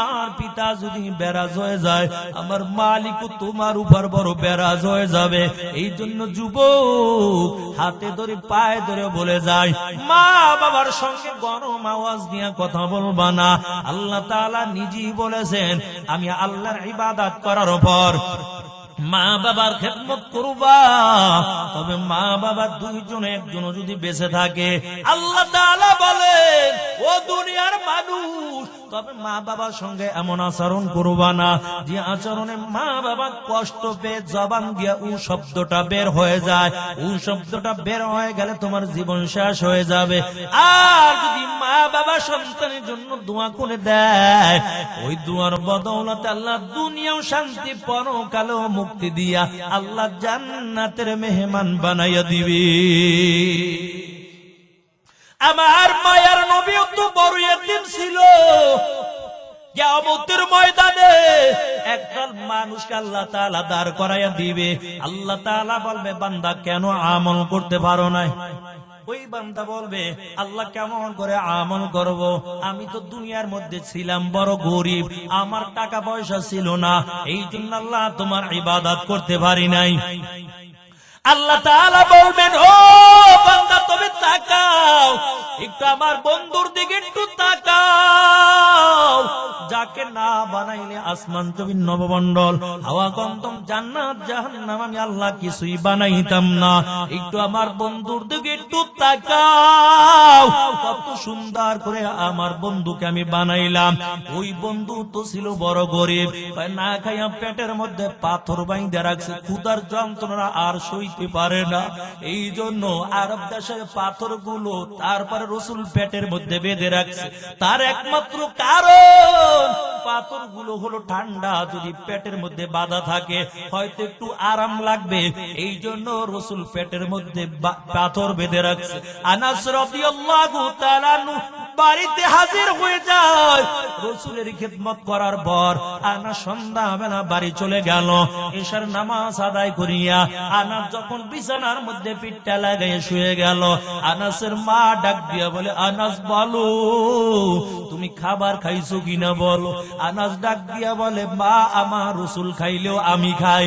আর পিতা যদি বেরাজ হয়ে যায়, আমার মালিকও তোমার উপর বড় বেরাজ হয়ে যাবে। এই জন্য যুবক হাতে ধরে পায়ে ধরে বলে যায়, মা বাবার সঙ্গে গরম আওয়াজ নিয়ে কথা বলবা না। আল্লাহ তাআলা নিজেই বলেছেন, আমি আল্লাহর ইবাদত করার পর মা বাবার খেদমত করবা, তবে মা বাবা দুইজনে একজন যদি বেঁচে থাকে, আল্লাহ তাআলা বলেন, ও দুনিয়ার মানুষ, তবে মা বাবার সঙ্গে এমন আচরণ করবা না যে আচরণে মা বাবা কষ্ট পেয়ে জবান দিয়া ও শব্দটা বের হয়ে যায়। ও শব্দটা বের হয়ে গেলে তোমার জীবন শেষ হয়ে যাবে। আর যদি মা বাবা সন্তানের জন্য দোয়া করে দেয়, ওই দোয়ার বদৌলতে আল্লাহ দুনিয়াও শান্তি, পরকালেও মুক্তি দিয়া আল্লাহ জান্নাতের মেহমান বানাইয়া দিবে। আমার মায়ার নবীও তো বড় এতিম ছিল। কিয়ামতের ময়দানে একদল মানুষকে আল্লাহ তাআলা দাঁড় করাইয়া দিবে। আল্লাহ তাআলা বলবে, বান্দা কেন আমল করতে পারো না? ওই বান্দা বলবে, আল্লাহ কেমন করে আমল করব? আমি তো দুনিয়ার মধ্যে ছিলাম বড় গরিব, আমার টাকা পয়সা ছিল না, এই জন্য আল্লাহ তোমার ইবাদত করতে পারি নাই। আল্লাহ তাআলা বলবেন, ও বান্দা তুমি তাকাও, একটু আমার বন্ধুর দিকে একটু তাকাও, যাকে না বানাইলে আসমান জমিন নবমণ্ডল হাওয়া গন্ধম জান্নাত জাহান্নাম আমি আল্লাহ কিছুই বানাইতাম না। একটু আমার বন্ধুর দিকে একটু তাকাও, কত সুন্দর করে আমার বন্ধুকে আমি বানাইলাম। ওই বন্ধু তো ছিল বড় গরিব, না খাইয়া পেটের মধ্যে পাথর বাইন্ধে রাখছে, ক্ষুধার যন্ত্রণা আর সইতে পারে না। এই জন্য আরব দেশের পাথরগুলো তারপরে রাসূল পেটের মধ্যে বেঁধে রাখছে। তার একমাত্র কারণ পাথরগুলো হলো ঠান্ডা, যদি পেটের মধ্যে বাঁধা থাকে হয়তো একটু আরাম লাগবে, এই জন্য রাসূল পেটের মধ্যে পাথর বেঁধে রাখছে। আনাস রাদিয়াল্লাহু তাআলা বাড়িতে হাজির হয়ে যায় রাসূলের খিদমত করার পর। আনাস সন্ধ্যাবেলা বাড়ি চলে গেল, এশার নামাজ আদায় করিয়া আনাস যখন বিছানার মধ্যে পিঠটা লাগাইয়া শুয়ে গেল, আনাসের মা ডাক দিয়া বলে, আনাস বলো তুমি খাবার খাইছো কিনা বলো। আনাস ডাক দিয়া বলে, মা আমার রাসূল খাইলেও আমি খাই।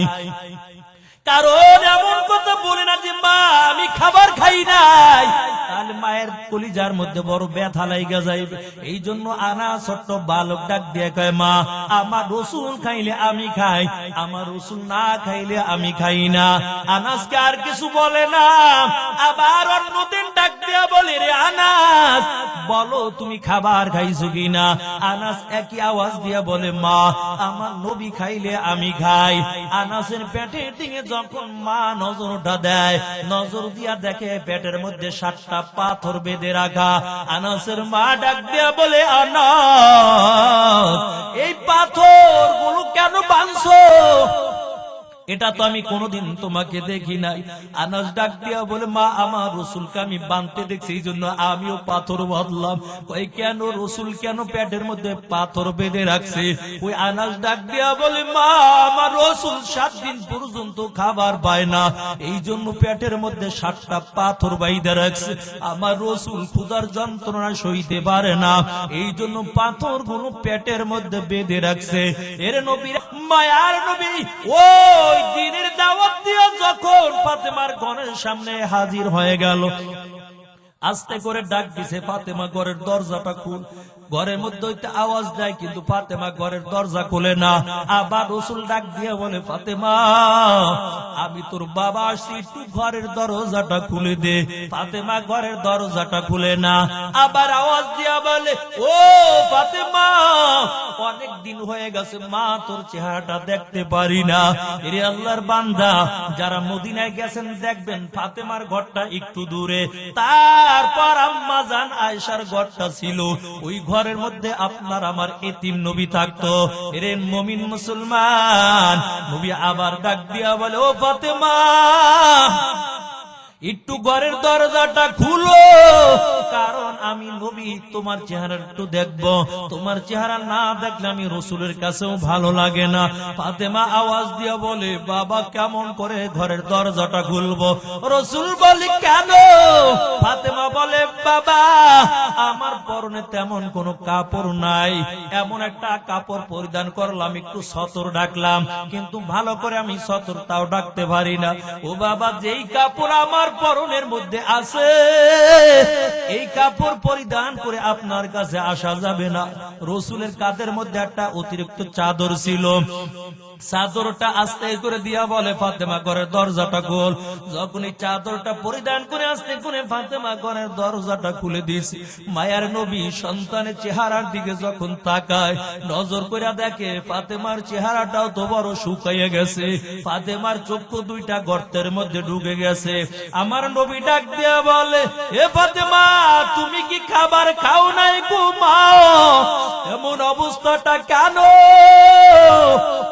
কারণ এমন কথা বলে না যে মা আমি খাবার খাই নাই, তাহলে মায়ের কলিজার মধ্যে বড় ব্যথা লাগা যাইবে। এই জন্য আনাস ছোট্ট বালক ডাক দিয়ে কয়, মা আমার রাসূল খাইলে আমি খাই, আমার রাসূল না খাইলে আমি খাই না। আনাসকে আর কিছু বলে না। আবার অন্যদিন ডাক দিয়া বলে, রে আনাস বলো তুমি খাবার খাইছো কিনা? আনাস একই আওয়াজ দিয়া বলে, মা আমার নবী খাইলে আমি খাই। আনাসের পেটের দিকে যখন মা নজরটা দেয়, নজর দিয়া দেখে পেটের মধ্যে 7টা পাথর বেঁধে বেঁধে রাখা। আনাসের মা ডাক দিয়া বলে, আনাস, এই পাথরগুলো কেন বাঁধছো? এটা তো আমি কোনোদিন তোমাকে দেখি নাই। আনাস ডাক দিয়া বলে, মা, আমার রসুলকে আমি বাঁধতে দেখছি, এই জন্য আমিও পাথর বাঁধলাম। কই, কেন রসুল কেন পেটের মধ্যে পাথর বেঁধে রাখছে? ওই আনাস ডাক দিয়া বলে, মা, আমার রসুল 7 দিন পর্যন্ত খাবার পায় না, এই জন্য পেটের মধ্যে 7টা পাথর বাইধা রাখছে। আমার রসুল ক্ষুধার যন্ত্রণা সইতে পারে না, এই জন্য পাথর গুলো পেটের মধ্যে বেঁধে রাখছে। এর নবী, মায়ার নবী, ওই দিনের দাওয়াত দিয়া যখন ফাতেমার ঘরের সামনে হাজির হয়ে গেল, আস্তে করে ডাক দিছে, ফাতেমা ঘরের দরজাটা খুল। ঘরের মধ্যে হইতে আওয়াজ দেয়, কিন্তু ফাতেমা ঘরের দরজা খুলে না। আবার রসুল ডাক দিয়ে বলে, ফাতেমা, আমি তোর বাবা আসছি, একটু ঘরের দরজাটা খুলে দে। ফাতেমা ঘরের দরজাটা খুলে না। আবার আওয়াজ দিয়া বলে, ও ফাতেমা, অনেক দিন হয়ে গেছে মা, তোর চেহারাটা দেখতে পারি না। এরে আল্লাহর বান্দা, যারা মদিনায় গেছেন দেখবেন ফাতেমার ঘরটা একটু দূরে, তারপর আম্মা জান আয়েশার ঘরটা ছিল, ওই ঘরের মধ্যে আপনার আমার এতিম নবী থাকতো। এরে মুমিন মুসলমান, নবী আবার ডাক দিয়া বলে, ও ফাতেমা, একটু ঘরের দরজাটা খুলো, কারণ আমি নবী তোমার চেহারা একটু দেখবো, তোমার চেহারা না দেখলে আমি রসুলের কাছেও ভালো লাগে না। ফাতেমা আওয়াজ দিয়া বলে, বাবা, কেমন করে ঘরের দরজাটা খুলবো? রসুল বলে, কেন? ফাতেমা বলে, বাবা, আমার পরনে তেমন কোনো কাপড় নাই, এমন একটা কাপড় পরিধান করলাম, একটু সতর ডাকলাম, কিন্তু ভালো করে আমি সতরটাও ডাকতে পারি না। ও বাবা, যেই কাপড় আমার পরনের মধ্যে আছে, এই কাপড় পরিধান করে আপনার কাছে আসা যাবে না। রসুলের কাঁধের মধ্যে একটা অতিরিক্ত চাদর ছিল, চাদরটা আস্তে করে দিয়া বলে, ফাতেমা ঘরের দরজাটা খোল। যখন এই চাদরটা পরিধান করে আস্তে করে ফাতেমা ঘরের দরজাটা খুলে দিয়েছে, মায়ার নবী সন্তানের চেহারার দিকে যখন তাকায়, নজর করে দেখে ফাতেমার চেহারাটাও তো বড় শুকাইয়া গেছে, ফাতেমার চক্ষু দুইটা গর্তের মধ্যে ঢুকে গেছে। আমার নবী ডাক দিয়া বলে, এ ফাতেমা, তুমি কি খাবার খাও নাই? ঘুমাও, এমন অবস্থাটা কেন?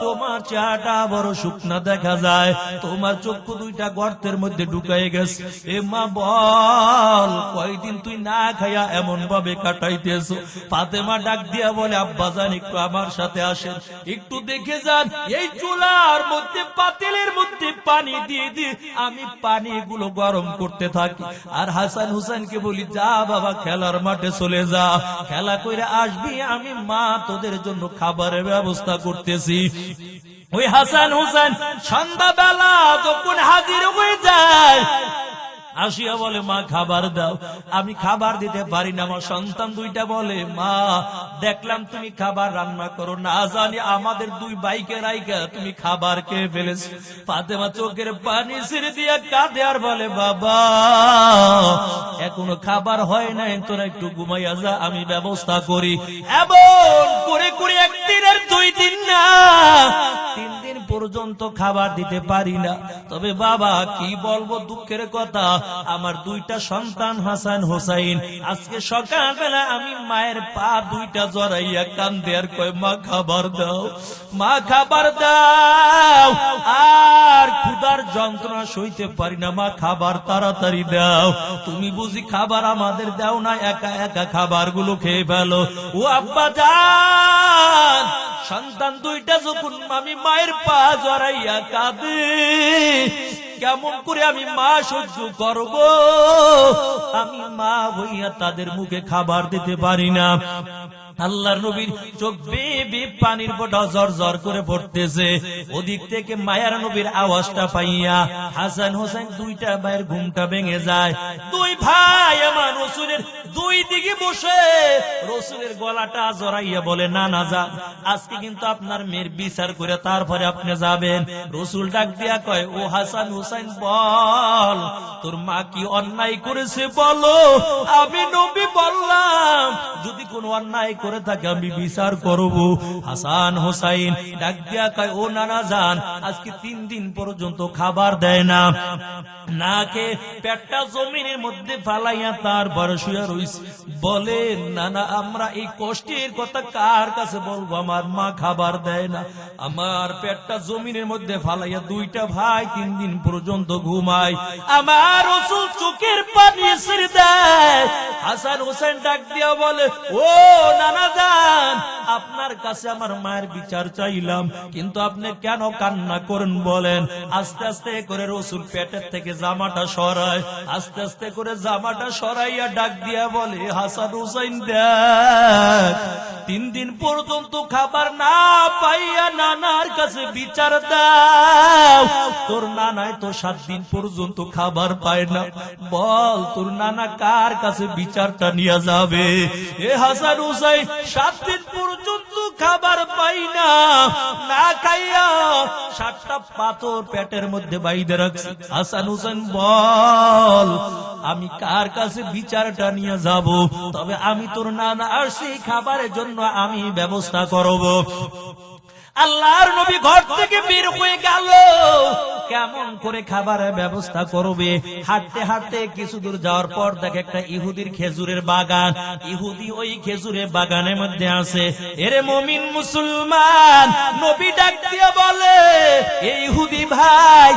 তোমার চেহারাটা বড় শুকনা দেখা যায়, তোমার চক্ষু দুইটা গর্তের মধ্যে ঢুকাই গেছে। এ মা, বল, কয়দিন তুই না খাইয়া এমন ভাবে কাটাইতেছ? ফাতেমা ডাক দিয়া বলে, আব্বাজান, একটু আমার সাথে আসেন, একটু দেখে যান, এই চুলার মধ্যে পাতিলের মধ্যে পানি দিয়ে দিয়ে আমি পানিগুলো গরম করতে থাকি। আর হাসান হুসেনকে বলি, যা বাবা, খেলার মাঠে চলে যা, খেলা করে আসবি, আমি মা তোদের জন্য খাবারের ব্যবস্থা করতেছি। ওই হাসান হুসেন সন্ধ্যাবেলা যখন হাজির হয়ে যায়, আসিয়া বলে, মা, খাবার দাও। আমি খাবার দিতে পারি না। আমার সন্তান দুইটা বলে, মা, দেখলাম তুমি খাবার রান্না করো, না জানি আমাদের 2 ভাইকে রাইখা তুমি খাবার খেয়ে ফেলেছ। ফাতেমা চোখের পানি ছেড়ে দিয়া কাঁদে আর বলে, বাবা, এখনো খাবার হয় নাই, তোরা একটু ঘুমাইয়া যা, আমি ব্যবস্থা করি। এমন করে করে 1 দিন আর 2 দিন না, 3 দিন পর্যন্ত খাবার দিতে পারি না। তবে বাবা, কি বলবো দুঃখের কথা, আমার 2টা সন্তান হাসান হোসাইন আজকে সকালবেলা আমি মায়ের পা 2টা জড়াইয়া কান্দে আর কয়, মা, খাবার দাও, মা, খাবার দাও, আর ক্ষুধার যন্ত্রণা সইতে পারি না, মা, খাবার তাড়াতাড়ি দাও। তুমি বুঝি খাবার আমাদের দাও না, একা একা খাবার গুলো খেয়ে ফেলো। ও আব্বা জান, সন্তান 2টা যখন আমি মায়ের পা জড়াইয়া কাঁদে, কেমন করে আমি মা সহ্য করব? আমি মা হইয়া তাদের মুখে খাবার দিতে পারি না। আল্লাহর নবীর চোখ বেয়ে পানির ফোঁটা জর জর করে পড়তেছে। ওদিক থেকে মায়ার নবীর আওয়াজটা পাইয়া হাসান হোসেন 2টা ভাইয়ের ঘুমটা ভেঙে যায়। 2 ভাই আমার রসুলের 2 দিকে বসে রসুলের গলাটা জড়াইয়া বলে, না না, যা, আজকে কিন্তু আপনার মেয়ের বিচার করে তারপরে আপনি যাবেন। রসুল ডাক দিয়া কয়, ও হাসান হোসেন, বল, তোর মা কি অন্যায় করেছে বলো। আমি নবী বললাম, যদি কোনো অন্যায় করে থাকে আমি বিচার করব। হাসান হোসাইন ডাক দিয়া কয়, ও নানা জান, আজকে 3 দিন পর্যন্ত খাবার দেয় না, না খেয়ে পেটটা জমিনের মধ্যে ফালাইয়া তারপর শুয়ে রইছে। বলে নানা, আমরা এই কষ্টের কথা কার কাছে বলবো? আমার মা খাবার দেয় না, আমার পেটটা জমিনের মধ্যে ফালাইয়া 2টা ভাই 3 দিন পর্যন্ত ঘুমায়, আমার রাসূল চোখের পানি ছেড়ে দেয়। হাসান হোসেন ডাক দিয়া বলে, ও নানা জান, আপনার কাছে আমার মায়ের বিচার চাইলাম, কিন্তু আপনি কেন কান্না করেন বলেন? আস্তে আস্তে করে রাসূল পেটের থেকে জামাটা সরায়, আস্তে আস্তে করে জামাটা সরাইয়া ডাক দিয়া বলে, হাসান হোসেন দেখ, 3 দিন পর্যন্ত খাবার না পাইয়া নানার কাছে বিচার দাও। তোর নানায় তো 7 দিন পর্যন্ত খাবার পায় না, বল তোর নানা কার কাছে বিচারটা নিয়ে যাবে? এ হাসান হোসেন 7 দিন পর্যন্ত খাবার পাই না, না খাইয়া 7টা পাথর পেটের মধ্যে বাইধে রাখছি। হাসান হোসেন বল, আমি কার কাছে বিচারটা নিয়ে যাব? তবে আমি তোর নানা আসি, খাবারের জন্য আমি ব্যবস্থা করব। আল্লাহর নবী ঘর থেকে বের হয়ে গেল, কেমন করে খাবারের ব্যবস্থা করবে? হাঁটতে হাঁটতে কিছু দূর যাওয়ার পর দেখে একটা ইহুদির খেজুরের বাগান। ইহুদি ওই খেজুরের বাগানের মধ্যে আছে। এরে মুমিন মুসলমান, নবী ডাক দিয়ে বলে, এই ইহুদি ভাই,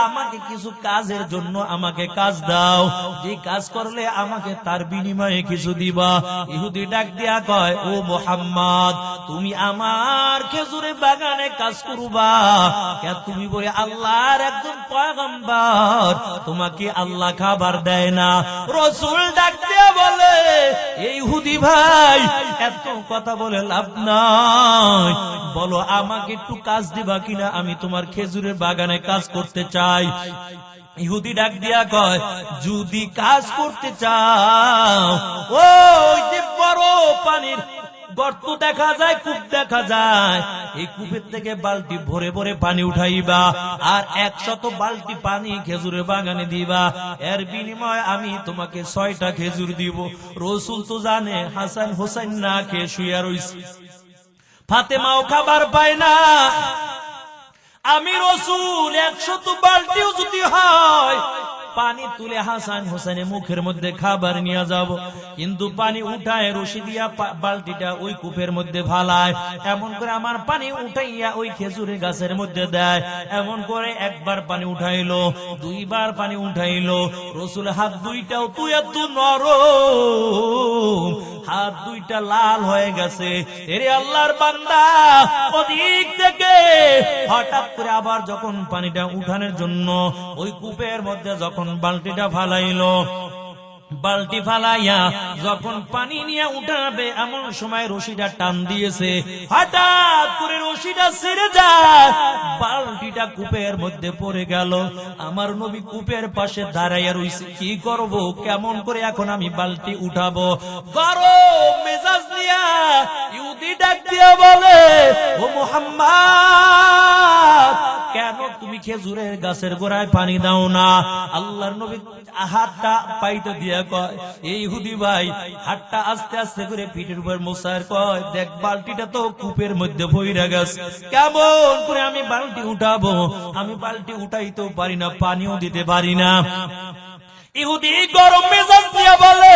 আমাকে কিছু কাজের জন্য আমাকে কাজ দাও, যে কাজ করলে আমাকে তার বিনিময়ে কিছু দিবা। ইহুদি ডাক দিয়া কয়, ও মুহাম্মদ, তুমি আমার খেজুরের বাগানে কাজ করবা? তুমি বলে আল্লাহর একজন পয়গম্বর, তোমাকে আল্লাহ খাবার দেয় না? রাসূল ডাক দিয়ে বলে, এই ইহুদি ভাই, এত কথা বলে লাভ নাই, বলো আমাকে একটু কাজ দিবা কিনা, আমি তোমার খেজুরের বাগানে কাজ করতে চাই। ইহুদি ডাক দিয়া কয়, যদি কাজ করতে চাও, ওই যে বড় পানির গর্ত দেখা যায়, কূপ দেখা যায়, এই কূপের থেকে বালতি ভরে ভরে পানি উঠাইবা, আর 100 বালতি পানি খেজুরের বাগানে দিবা, এর বিনিময়ে আমি তোমাকে 6টা খেজুর দিব। রাসূল তো জানে হাসান হোসেন না খেয়ে শুয়ে রইছে, ফাতেমাও খাবার পায় না। আমি রাসূল 100 বালতিও যদি হয়, পানি তুলে হাসান হোসেনের মুখের মধ্যে খাবার নিয়ে যাব, কিন্তু পানি উঠায় রশি দিয়া বালতিটা ওই কূপের মধ্যে ফালায়। এমন করে আমার পানি উঠাইয়া ওই খেজুরের গাছের মধ্যে দেয়। এমন করে 1 বার পানি উঠাইলো, 2 বার পানি উঠাইলো। রাসূল হাত 2টাও তুই এত নরম, হাত 2টা লাল হয়ে গেছে। এরে আল্লাহর বান্দা, ওদিক থেকে হঠাৎ করে আবার যখন পানিটা উঠানোর জন্য ওই কূপের মধ্যে যখন বালতিটা ফালাইলো, বালতি ফালাইয়া যখন পানি নিয়ে উঠাবে, এমন সময় রশিটা টান দিয়েছে, হঠাৎ করে রশিটা ছেড়ে যায়, বালতিটা কূপের মধ্যে পড়ে গেল। আমার নবী কূপের পাশে দাঁড়াইয়া রইছে, কি করব, কেমন করে এখন আমি বালতি উঠাবো? গরম মেজাজ দিয়া ইহুদি ডাক দিয়া বলে, ও মুহাম্মদ, কেন তুমি খেজুরের গাছের গোড়ায় পানি দাও না? আল্লাহর নবী হাতটা পাইতে দিয়া কয়, এই ইহুদি ভাই হাতটা আস্তে আস্তে করে পিঠের উপর মোছার, কয়, দেখ বালতিটা তো কূপের মধ্যে পইড়া গেছে, কেমন করে আমি বালতি উঠাবো? আমি বালতি উঠাইতেও পারি না, পানিও দিতে পারি না। ইহুদি গরম মেজাজ দিয়া বলে,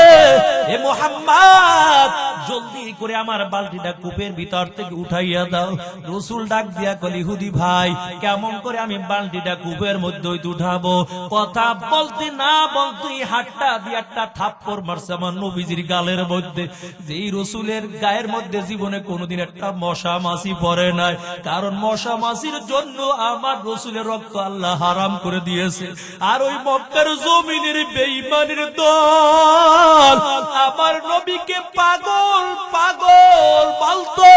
হে মুহাম্মদ, জলদি করে আমার বালতিটা কূপের ভিতর থেকে উঠাইয়া দাও। রাসূল ডাক দিয়া কল, ইহুদি ভাই, কেমন করে আমি বালতিটা কূপের মধ্যে উঠাবো? কথা বলতে না বলতেই হাতটা দিয়ে একটা থাপ্পড় মারছে আমার নবীজির গালের মধ্যে। যেই রাসূলের গায়ের মধ্যে জীবনে কোনোদিন একটা মশা মাছি পড়ে নাই, কারণ মশা মাছির জন্য আমার রাসূলের রক্ত আল্লাহ হারাম করে দিয়েছে। আর ওই মক্কার জমিনের বেঈমানের দল আমার নবীকে পাগল পাগল বলতো,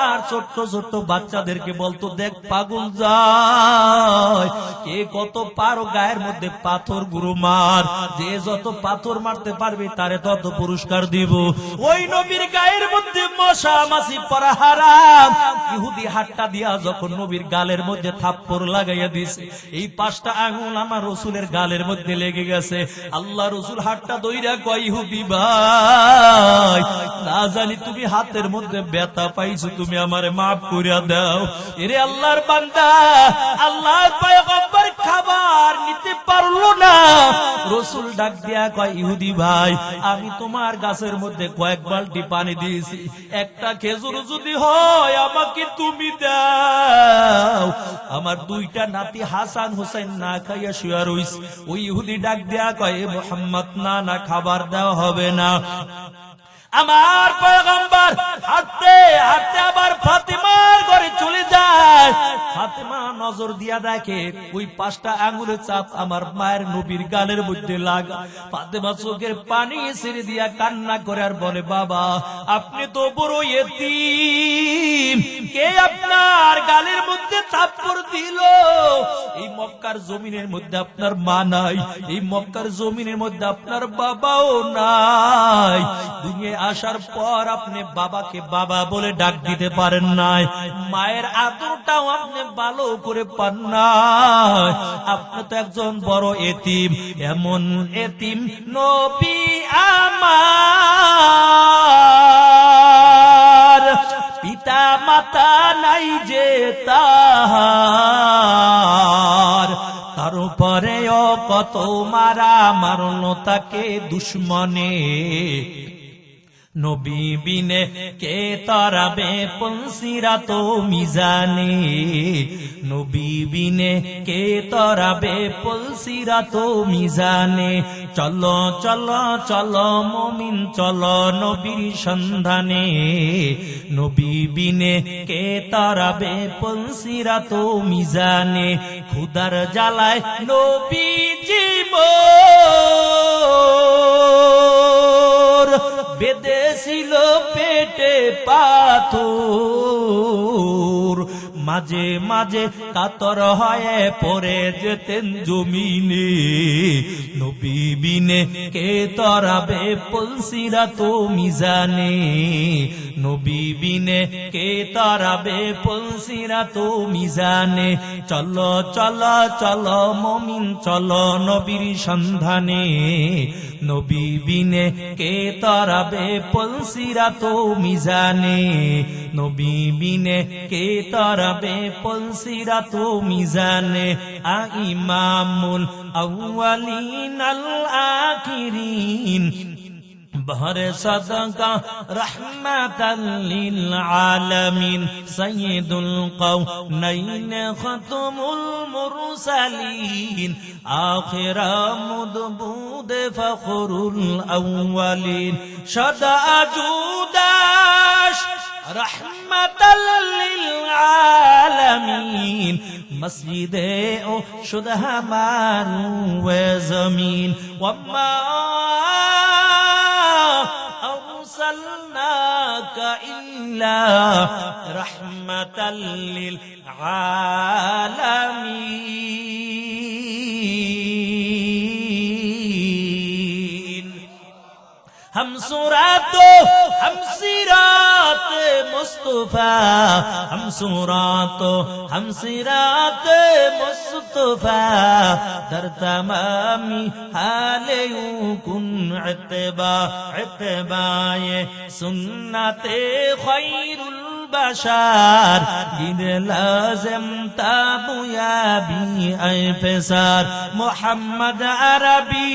আর ছোট্ট ছোট্ট বাচ্চাদেরকে বলতো, দেখ পাগল যায়, কে কত পারো গায়ের মধ্যে পাথর গুরু মার, যে যত পাথর মারতে পারবে তারে তত পুরস্কার দিব। ওই নবীর গায়ের মধ্যে মশা মাছি পড়া হারাম। ইহুদি হাতটা দিয়া যখন নবীর গালের মধ্যে থাপ্পড় লাগাইয়া দিছে, এই 5টা আঙ্গুল আমার রাসূলের গালের মধ্যে লেগে গেছে। আল্লাহ রাসূল হাতটা ধইরা কয়, ইহুদি ইহুদি ভাই, না জানি তুমি হাতের মধ্যে ব্যথা পাইছো, তুমি আমারে মাফ করিয়া দাও। এরে আল্লাহর বান্দা, আল্লাহর পয়গম্বর খাবার নিতে পারলো না। রাসূল ডাক দিয়া কয়, ইহুদি ভাই, আমি তোমার গাছের মধ্যে কয়েক বালতি পানি দিয়েছি, একটা খেজুর যদি হয় আমাকে তুমি দাও। আমার দুইটা নাতি হাসান হোসেন না খাইয়া শুয়া রইছে। ওই ইহুদি ডাক দিয়া কয়, মুহাম্মদ, না না, খাবার দেওয়া হবে না। আমার পয়গম্বর হাঁটতে হাঁটতে আবার ফাতিমার ঘরে চলে যায়। ফাতিমা নজর দিয়া দেখে ওই 5টা আঙ্গুলের চাপ আমার মায়ের নবীর গালের মধ্যে লাগা। ফাতিমা চোখের পানি ছেড়ে দিয়া কান্না করে আর বলে, বাবা, আপনি তো বড় ইতিম, কে আপনার গালের মধ্যে থাপ্পড় দিল? এই মক্কার জমিনের মধ্যে আপনার মা নাই, এই মক্কার জমিনের মধ্যে আপনার বাবাও নাই। দুনিয়ায় আসার পর আপনি বাবাকে বাবা বলে ডাক দিতে পারেন নাই, মায়ের আদরটাও আপনি ভালো করে পান নাই। আপনি তো একজন বড় এতিম। এমন এতিম নবী আমার, পিতা মাতা নাই যে তাহার, তার উপরেও কত মারা মারলো তাকে দুশ্মনে। নবী বিনে কে তারাবে পলসিরাত মিজানে, নবী বিনে কে তারাবে পলসিরাত মিজানে। চলো চলো চলো মুমিন চলো নবীর সন্ধানে, নবী বিনে কে তারাবে পলসিরাত মিজানে। খুদার জ্বালায় নবী জীবন বেদেছিল পেটে পাথর, মাঝে মাঝে কাতর হয়ে পড়ে যেতেন জমিনে। নবী বিনে কে তরাবে পলসিরাত মিজানে, নবী বিনে কে তরাবে পলসিরাত মিজানে। চলো চলো চলো মুমিন চলো নবীর সন্ধানে, নবী বিনে কে তরাবে পলসিরাত মিজানে, নবী বিনে কে তরাবে পলসিরাত মিজানে। ইমামুল আউয়ালিন আল আখিরিন বহরে সাদাকা রহমাতাল লিল আলামিন, সাইয়্যিদুল কাওনাইন খাতামুল মুরসালিন, আখিরা মুদবুদ ফখরুল আউয়ালিন, সদা জুদাশ রহমাতাল লিল আলামিন, মসজিদে ও শুধু হামারু ওয়ে জমিন। ওয়াম্মা আরসালনাকা ইল্লা রাহমাতাল লিল আলামিন। हम सुरातो हम सिरात मुस्तफा, हम सुरातो हम सिरात मुस्तफा, दर तमामी हाले कुन इत्तिबा इत्तिबाए सुन्नते खैरुल बशार, दिन लाज़िम ताबुया भी ऐफसार। मोहम्मद अरबी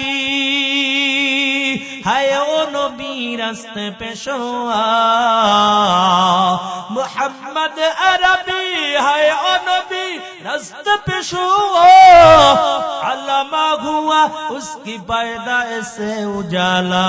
हाय ओ नबी रास्ते पेशवा, मोहम्मद अरबी हाय ओ नबी रास्ते पेशवा। अल्लामा हुआ उसकी पैदाइश से उजाला,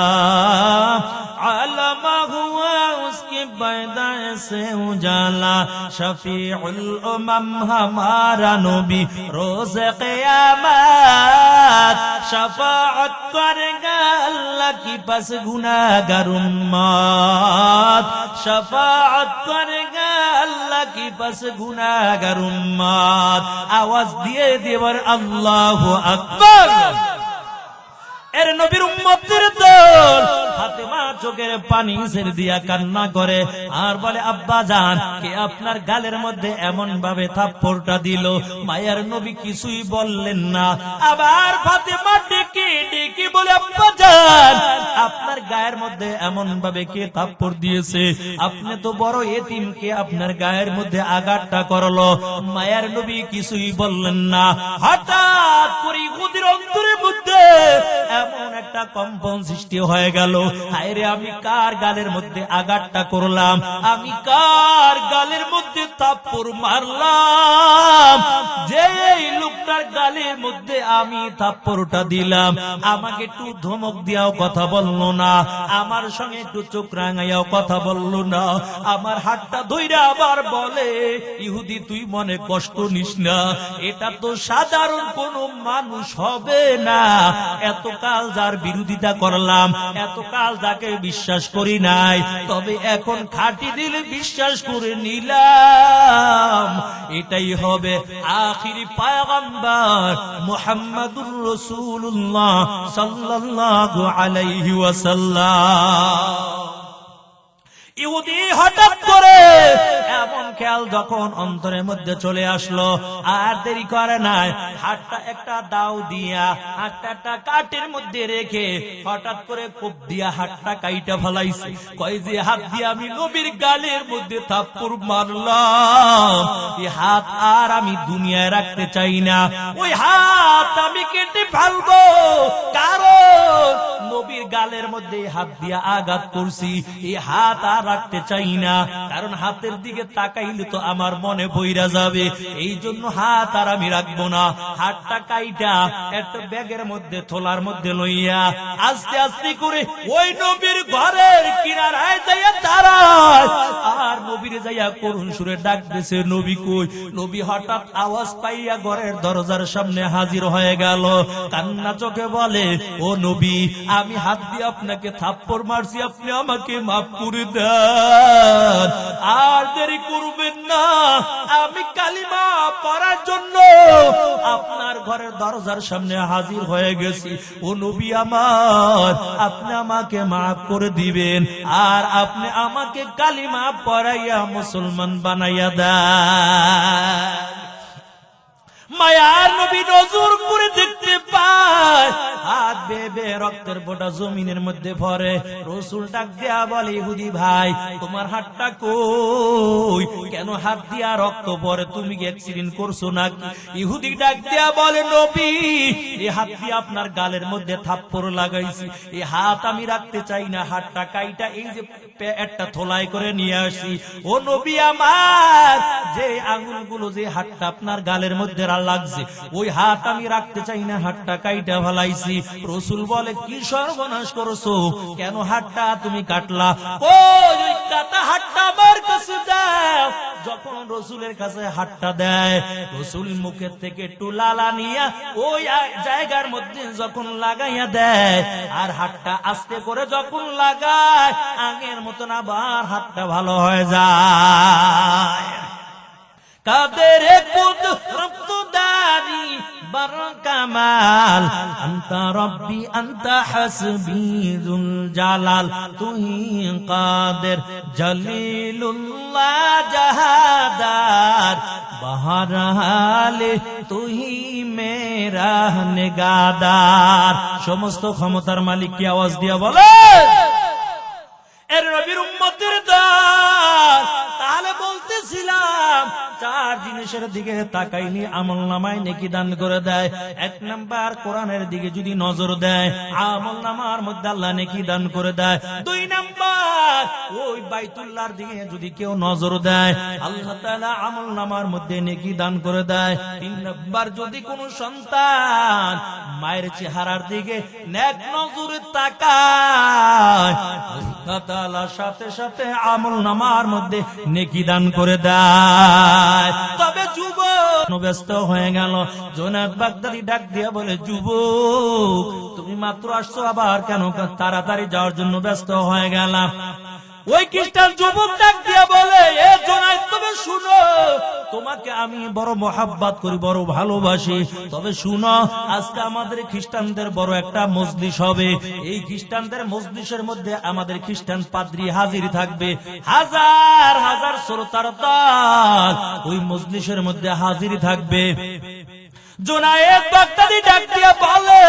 अल्लामा हुआ उसकी पैदाइश से उजाला। शफीउल उमम हमारा नबी रोज क़यामत, शफाअत करेगा अल्लाह की पास गुनाहगार उम्मत, शफाअत करेगा अल्लाह की पास गुनाहगार उम्मत। आवाज दिए देवर अल्लाहु আকবার। এর নবীর উম্মতের দল ফাতেমা চোখের পানি ছেড়ে দিয়া কান্না করে আর বলে, আব্বা জান, কে আপনার গালের মধ্যে এমন ভাবে থাপ্পড়টা দিল? মায়ের নবী কিছুই বললেন না। আবার ফাতেমা ডেকে ডেকে বলে, আব্বা জান, আপনার গায়ের মধ্যে এমন ভাবে কে থাপ্পড় দিয়েছে? আপনি তো বড় এতিমকে আপনার গায়ের মধ্যে আঘাতটা করলো। মায়ার নবী কিছুই বললেন না। হঠাৎ করে ইহুদির অন্তরের মধ্যে এমন একটা কম্পন সৃষ্টি হয়ে গেল, হায়রে আমি কার গালের মধ্যে আঘাতটা করলাম, আমি কার গালের মধ্যে থাপ্পড় মারলাম, যে লোকটার গালের মধ্যে আমি থাপ্পড়টা দিলাম আমাকে একটু ধমক দিয়াও কথা বললো না, আমার সঙ্গে একটু চোখ রাঙাইয়াও কথা বললো না, আমার হাতটা ধইরা আবার বলে, ইহুদি তুই মনে কষ্ট নিস না, এটা তো সাধারণ কোনো মানুষ হবে না, এতকাল যার বিরোধিতা করলাম, এতকাল যাকে বিশ্বাস করি নাই, তবে এখন খাঁটি দিলে বিশ্বাস করে নিলাম, এটাই হবে আখিরি পয়গম্বর মুহাম্মাদুর রাসূলুল্লাহ সাল্লাল্লাহু আলাইহি ওয়াসাল্লাম। ইহুদি হঠাৎ করে এমন খেয়াল যখন অন্তরের মধ্যে চলে আসলো, আর দেরি করে নাই, হাতটা একটা দাও দিয়া হাতটা একটা কাঠের মধ্যে রেখে হঠাৎ করে কোপ দিয়া হাতটা কাইটা ফেলাইছে। কয় যে হাত দিয়ে আমি নবীর গালের মধ্যে থাপ্পড় মারলাম, এই হাত আর আমি দুনিয়ায় রাখতে চাই না, ওই হাত আমি কেটে ফেলবো, কারণ নবীর গালের মধ্যে হাত দিয়া আঘাত করছি, এই হাত আর রাখতে চাই না, কারণ হাতের দিকে তাকাইলে তো আমার মনে বইরা যাবে, এই জন্য হাত আর আমি রাখবো না। হাতটা কাইটা একটা ব্যাগের মধ্যে থলার মধ্যে লইয়া আস্তে আস্তে করে ওই নবীর ঘরের কিনারায় যাইয়া দাঁড়ায়, আর নবীরে যাইয়া করুণ সুরে ডাক দিছে, নবী কই? নবী হঠাৎ আওয়াজ পাইয়া ঘরের দরজার সামনে হাজির হয়ে গেল, কান্না চোখে বলে, ও নবী আমি হাত দিয়ে আপনাকে থাপ্পড় মারছি, আপনি আমাকে মাফ করে দেন, আর দেরি করবেন না, আমি কালিমা পড়ার জন্য আপনার ঘরের দরজার সামনে হাজির হয়ে গেছি, ও নবী আমার আপনি আমাকে মাফ করে দিবেন, আর আপনি আমাকে কালিমা পড়াইয়া মুসলমান বানাইয়া দেন। মায়ার নবী নজর করে দেখতে পায় হাত বেবে রক্তের ফোঁটা জমিনের মধ্যে পড়ে। রাসূল ডাক দেয়া বলে, ইহুদি ভাই তোমার হাতটা কই? কেন হাত দিয়া রক্ত পড়ে? তুমি কি অ্যাক্সিডেন্ট করছো নাকি? ইহুদি ডাক দেয়া বলে, নবী এই হাত দিয়ে আপনার গালের মধ্যে থাপ্পড় লাগাইছি, এই হাত আমি রাখতে চাই না, হাতটা কাইটা এই যে একটা থলাই করে নিয়ে আসি, ও নবী আমার যে আঙ্গুলগুলো যে হাতটা আপনার গালের মধ্যে লাগছে ওই হাত আমি রাখতে চাই না, হাতটা কাইটা ফেলাইছি। রাসূল বলে, কি সর্বনাশ করছো, কেন হাতটা তুমি কাটলা? ওই কাটা হাতটা আমার কাছে দাও। যখন রাসূলের কাছে হাতটা দেয়, রাসূল মুখের থেকে একটু লালা নিয়া ওই জায়গার মধ্যে যখন লাগাইয়া দেয়, আর হাতটা আস্তে করে যখন লাগায়, আগের মতন আবার হাতটা ভালো হয়ে যায়। কাদের কুদরতদারি বরকামাল আনতা রব্বি আনতা হাসবি যুল জালাল, তুই কাদের জলিলুল্লাহ জাহাদার বহরহালে তুই মেরা নিগাদার। সমস্ত ক্ষমতার মালিক কি আওয়াজ দিয়া বলে, এর নবীর উম্মতের দাস। তাহলে বলতেছিলাম চার জিনিসের দিকে তাকাইনি আমল নামায় নেকি দান করে দেয়। এক নাম্বার কোরআনের দিকে যদি নজর দেয়, আমল নামার মধ্যে আল্লাহ নেকি দান করে দেয়। দুই নাম্বার ওই বাইতুল্লাহর দিকে যদি কেউ নজর দেয়, আল্লাহ তাআলা আমল নামার মধ্যে নেকি দান করে দেয়। তিন নাম্বার যদি কোন সন্তান মায়ের চেহারার দিকে নেক নজরে তাকায়, আল্লাহ তাআলা সাথে সাথে আমল নামার মধ্যে নেকি দান করে দেয়। তবে যুবক ব্যস্ত হয়ে গেল। জোনায়েদ বাগদাদী ডাক দিয়া বলে, যুবক তুমি মাত্র আসছো, আবার কেন তাড়াতাড়ি যাওয়ার জন্য ব্যস্ত হয়ে গেলাম? ওই খ্রিস্টান যুবক ডাক দিয়া বলে, এ জোনায়েদ তুমি শুনো, তোমাকে আমি বড় মহাব্বত করি, বড় ভালোবাসি, তবে শুনো আজকে আমাদের খ্রিস্টানদের বড় একটা মজলিস হবে। এই খ্রিস্টানদের মজলিসের মধ্যে আমাদের খ্রিস্টান পাদ্রী হাজির থাকবে, হাজার হাজার শ্রোতার দল ওই মজলিসের মধ্যে হাজির থাকবে। জোনায়েদ বাগদাদী ডাক দিয়া বলে,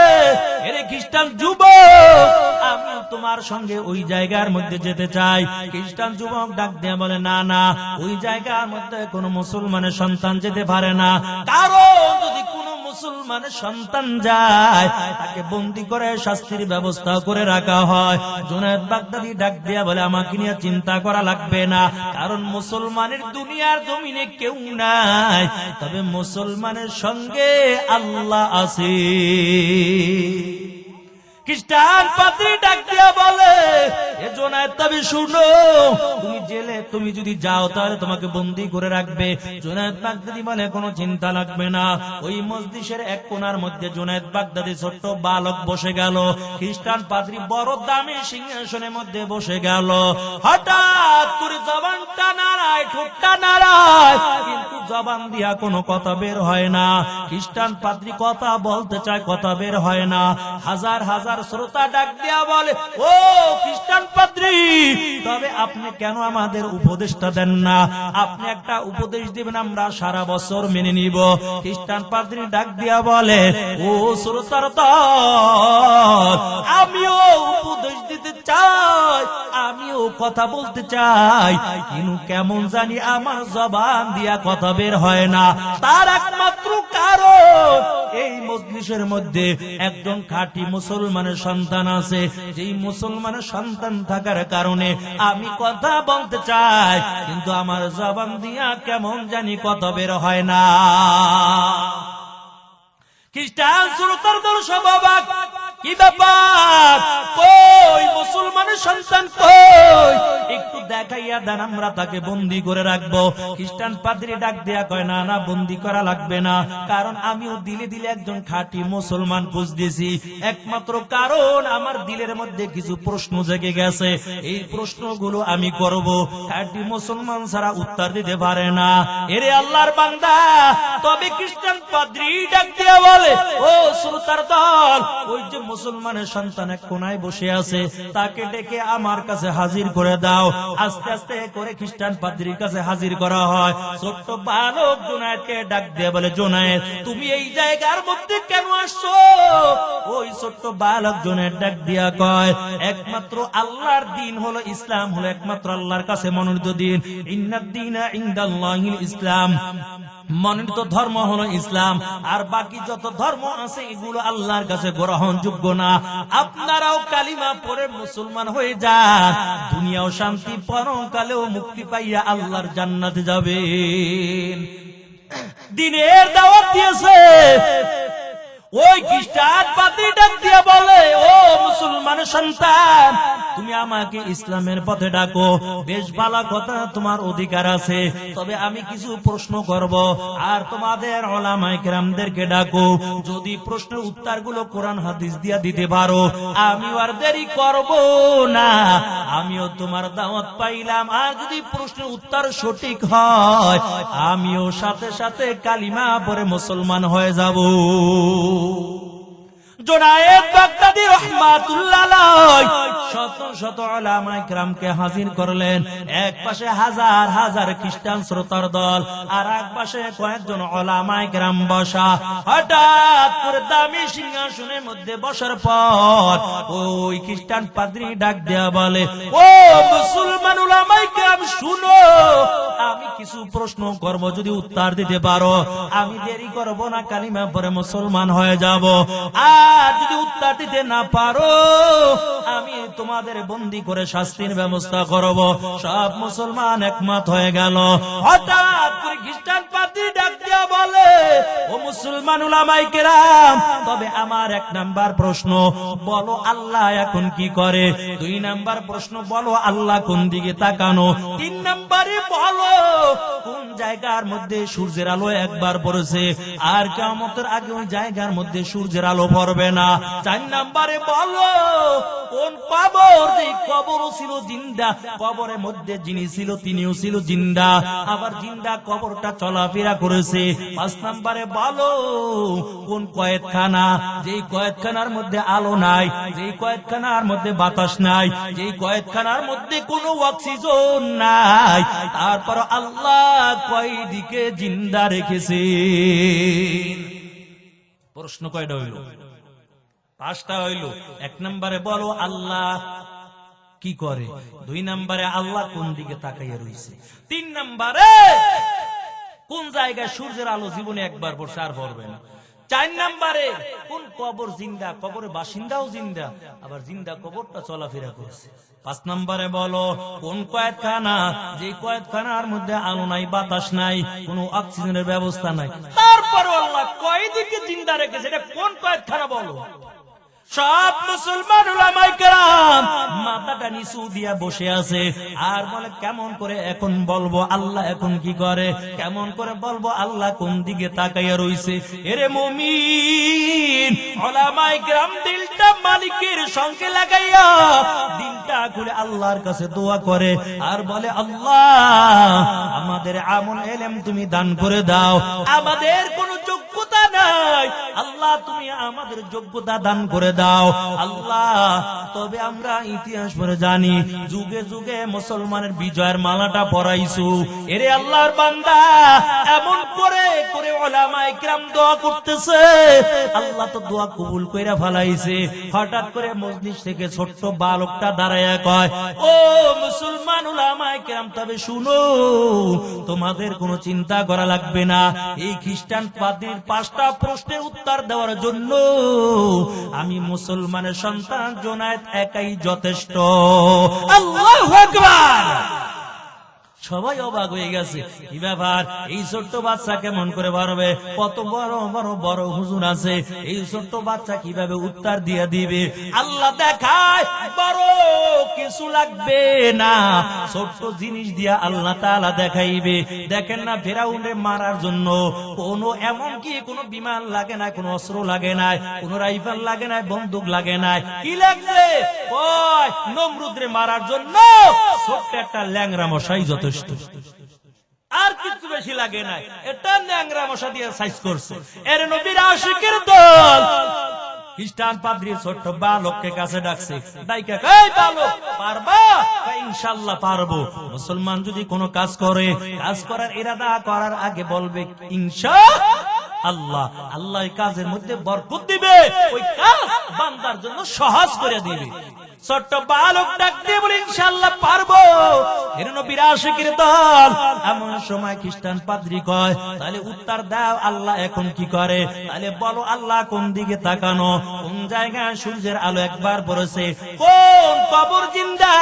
এরে খ্রিস্টান যুবক, আমি তোমার সঙ্গে ওই জায়গার মধ্যে যেতে চাই। খ্রিস্টান যুবক ডাক দিয়ে বলে, না না, ওই জায়গার মধ্যে কোনো মুসলমানের সন্তান যেতে পারে না, কারণ যদি কোনো মুসলমানের সন্তান যায় তাকে বন্দী করে শাস্তির ব্যবস্থা করে রাখা হয়। জুনায়েদ বাগদাদী ডাক দিয়া বলে, আমাকে নিয়ে চিন্তা করা লাগবে না, কারণ মুসলমানের দুনিয়ার জমিনে কেউ নাই, তবে মুসলমানের সঙ্গে আল্লাহ আছে। খ্রিস্টান পাদ্রী ডাক দিয়া বলে, এ জুনায়েদ, তবে শুনো, তুমি জেলে তুমি যদি যাও তাহলে তোমাকে বন্দী করে রাখবে। জুনায়েদ বাগদাদী বলে, কোনো চিন্তা লাগবে না। ওই মজলিসের এক কোণার মধ্যে জুনায়েদ বাগদাদী ছোট্ট বালক বসে গেল। খ্রিস্টান পাদ্রী বড় দামি সিংহাসনের মধ্যে বসে গেল। হঠাৎ করে জবানটা নাড়ায়, ঠোঁটটা নাড়ায়, কিন্তু জবান দিয়া কোনো কথা বের হয় না। খ্রিস্টান পাদ্রী কথা বলতে চায়, কথা বের হয় না। হাজার হাজার শ্রোতা ডাক দিয়া বলে, ও খ্রিস্টান পাদ্রী, তবে আপনি কেন আমাদের উপদেশটা দেন না? আপনি একটা উপদেশ দিবেন, আমরা সারা বছর মেনে নিব। খ্রিস্টান পাদ্রী ডাক দিয়া বলে, ও শ্রোতার দল, আমিও উপদেশ দিতে চাই, আমিও কথা বলতে চাই, কিন্তু কেমন জানি আমার জবান দিয়া কথা বের হয় না। তার একমাত্র কারণ, এই মজলিসের মধ্যে একজন খাঁটি মুসলমানের সন্তান আছে, যেই মুসলমানের সন্তান থাকার কারণে আমি কথা বলতে চাই, কিন্তু আমার জবান দিয়া কেমন জানি কথা বের হয় না। খ্রিস্টান শ্রোতার দল সব অবাক, কি ব্যাপার, কই মুসলমানের সন্তান কই, একটু দেখাইয়া দেন, আমরা তাকে বন্দী করে রাখবো। খ্রিস্টান পাদ্রী ডাক দেয়া কয়, না না, বন্দী করা লাগবে না, কারণ আমিও দিলে দিলে একজন খাঁটি মুসলমান খুঁজতেছি। একমাত্র কারণ, আমার দিলের মধ্যে কিছু প্রশ্ন জেগে গেছে, এই প্রশ্নগুলো আমি করব, খাঁটি মুসলমান ছাড়া উত্তর দিতে পারে না। এরে আল্লাহর বান্দা, তবে খ্রিস্টান পাদ্রী ডাক দেয়া বলে, ও শ্রোতার দল, ওই যে মুসলমানের সন্তান এক কোনায় বসে আছে, তাকে ডেকে আমার কাছে হাজির করে দাও। আস্তে আস্তে করে খ্রিস্টান পাদ্রীর কাছে হাজির করা হয়। ছোট্ট বালক জুনায়েদকে ডাক দিয়ে বলে, জুনায়েদ, তুমি এই জায়গার মধ্যে কেন আসছো? ওই ছোট্ট বালক জুনায়েদ ডাক দিয়া কয়, একমাত্র আল্লাহর দিন হলো ইসলাম, হলো একমাত্র আল্লাহর কাছে মনোনীত দিন। ইন্নাদ দীনা ইনদাল্লাহিল ইসলাম, মনোনীত ধর্ম হলো ইসলাম, আর বাকি যত ধর্ম আছে এগুলো আল্লাহর কাছে গ্রহণযোগ্য না। আপনারাও কালিমা পড়ে মুসলমান হয়ে যান, দুনিয়াও শান্তি, পরকালেও মুক্তি পাইয়া আল্লাহর জান্নাতে যাবেন। দিনের দাওয়াত দিয়েছে। ওই খ্রিস্টান পাদ্রী ডাক দিয়ে বলে, ও মুসলমানের সন্তান, তুমি আমাকে ইসলামের পথে ডাকো, বেশ ভালো কথা, তোমার অধিকার আছে, তবে আমি কিছু প্রশ্ন করব, আর তোমাদের উলামায়ে কেরামদেরকে ডাকো। যদি প্রশ্নের উত্তরগুলো কোরআন হাদিস দিয়া দিতে পারো, আমি আর দেরি করব না, আমিও তোমার দাওয়াত পাইলাম। আর যদি প্রশ্নের উত্তর সঠিক হয়, আমিও সাথে সাথে কালিমা পড়ে মুসলমান হয়ে যাব। জুনায়েদ বাগদাদী রাহমাতুল্লাহ আলাইহি শত শত উলামায়ে কেরামকে হাজির করলেন। এক পাশে হাজার হাজার খ্রিস্টান শ্রোতার দল, আর এক পাশে কয়েকজন উলামায়ে কেরাম বসা। হঠাৎ করে দামি সিংহাসনের মধ্যে বসার পর ওই খ্রিস্টান পাদ্রী ডাক দেয়া বলে, ও মুসলমান উলামায়ে কেরাম, শুনো, আমি কিছু প্রশ্ন করব, যদি উত্তর দিতে পারো আমি দেরি করব না, কালিমা পড়ে মুসলমান হয়ে যাব। আর যদি উত্তর দিতে না পারো, আমি তোমাদের বন্দী করে শাস্তির ব্যবস্থা করব। সব মুসলমান একমত হয়ে গেল। হঠাৎ করে খ্রিস্টান পাদ্রী ডাক দিয়া বলে, ও মুসলমান উলামায়ে কেরাম, তবে আমার এক নাম্বার প্রশ্ন, বলো আল্লাহ এখন কি করে? 2 নাম্বার প্রশ্ন, বলো আল্লাহ কোন দিকে তাকানো? 3 নাম্বারে বলো কোন জায়গার মধ্যে সূর্যের আলো একবার পড়েছে, আর কিয়ামতের আগে ওই জায়গার মধ্যে সূর্যের আলো পড়বে না? 4 নাম্বারে বলো কোন কবর, যে কবর ছিল জিন্দা, কবরের মধ্যে যিনি ছিল তিনিও ছিল জিন্দা, আবার জিন্দা কবরটা চলাফেরা করেছে। 5 নাম্বারে বলো কোন কয়েদখানা, যেই কয়েদখানার মধ্যে আলো নাই, যেই কয়েদখানার মধ্যে বাতাস নাই, যেই কয়েদখানার মধ্যে কোনো অক্সিজেন নাই, তারপর আল্লাহ কয়দিকে জিন্দা রেখেছে? প্রশ্ন কয়টা হইল? পাঁচটা হইল। 1 নম্বরে বলো আল্লাহ কি করে, 2 নম্বরে আল্লাহ কোন দিকে তাকাইয়া রইছে, 3 নম্বরে কোন জায়গায় সূর্যের আলো জীবনে একবার বর্ষা আর পড়বে না, 4 নম্বরে কোন কবর জিন্দা, কবরের বাসিন্দাও জিন্দা, আবার জিন্দা কবরটা চলাফেরা করছে। 5 নম্বরে বলো কোন কয়েদখানা, যে কয়েদখানার মধ্যে আলো নাই, বাতাস নাই, কোনো অক্সিজেনের ব্যবস্থা নাই, তারপরে আল্লাহ কয়দিকে জিন্দা রেখেছে, এটা কোন কয়েদখানা বলো। সব মুসলমান উলামায়ে কেরাম মাথাটা নিচু দিয়া বসে আছে আর বলে কেমন করে এখন বলবো আল্লাহ এখন কি করে, কেমন করে বলবো আল্লাহ কোন দিকে তাকাইয়া রইছে। এরে মুমিন, উলামায়ে কেরাম দিলটা মালিকের সঙ্গে লাগাইয়া দিলটা খুলে আল্লাহর কাছে দোয়া করে আর বলে আল্লাহ আমাদের আমল ইলম তুমি দান করে দাও, আমাদের কোনো যোগ্যতা নাই, আল্লাহ তুমি আমাদের যোগ্যতা দান করে দাও আল্লাহ। তবে আমরা ইতিহাস পড়ে জানি যুগে যুগে মুসলমানের বিজয়ের মালাটা পরাইছো। এরে আল্লাহর বান্দা, এমন করে করে উলামায়ে কেরাম দোয়া করতেছে, আল্লাহ তো দোয়া কবুল কইরা ফলাইছে। হঠাৎ করে মজলিস থেকে ছোট্ট বালকটা দাঁড়ায়া কয়, ও মুসলমান উলামায়ে কেরাম, তবে শুনো তোমাদের কোনো চিন্তা করা লাগবে না, এই খ্রিস্টান পাদ্রীর 5টা প্রশ্নের উত্তর দেওয়ার জন্য আমি মুসলমানের সন্তান জোনায়েদ একাই যথেষ্ট। আল্লাহু আকবার। সবাই অবাক হয়ে গেছে, কি ব্যাপার, এই ছোট্ট বাচ্চা কেমন করে পারবে, কত বড় বড় বড় হুজুর আছে, এই ছোট্ট বাচ্চা কিভাবে উত্তর দিয়ে দিবে। আল্লাহ দেখায় বড় কিছু লাগবে না, ছোট্ট জিনিস দিয়া আল্লাহ তাআলা দেখাইবে। দেখেন না ফেরাউনরে মারার জন্য কোনো এমন কি কোনো বিমান লাগে না, কোনো অস্ত্র লাগে না, কোনো রাইফেল লাগে না, বন্দুক লাগে না, কি লাগছে, ওই নমরুদরে মারার জন্য ছোট্ট একটা ল্যাংড়া মশাই যথেষ্ট, আর কিছু বেশি লাগে না, এটা ল্যাংড়া মশা দিয়ে সাইজ করছে। এর নবীর আশিকের দল খ্রিস্টান পাদ্রী ছোট্ট বালককে কাছে ডাকছে, ডাইকা কই বালক পারবা, ইনশাআল্লাহ পারবো। মুসলমান যদি কোনো কাজ করে, কাজ করার ইরাদা করার আগে বলবে ইনশাআল্লাহ, আল্লাহ এই কাজের মধ্যে বরকত দিবে, ওই কাজ বান্দার জন্য সহজ করে দিবে। ছোট্ট বালক ডাক দিয়ে বলে ইনশাআল্লাহ পারবো। এর নবীর আশিকের দল এমন সময় খ্রিস্টান পাদ্রী কয়, তাহলে উত্তর দাও আল্লাহ এখন কি করে, তাহলে বলো আল্লাহ কোন দিকে তাকানো, কোন জায়গায় সূর্যের আলো একবার পড়েছে, কোন কবর জিন্দা,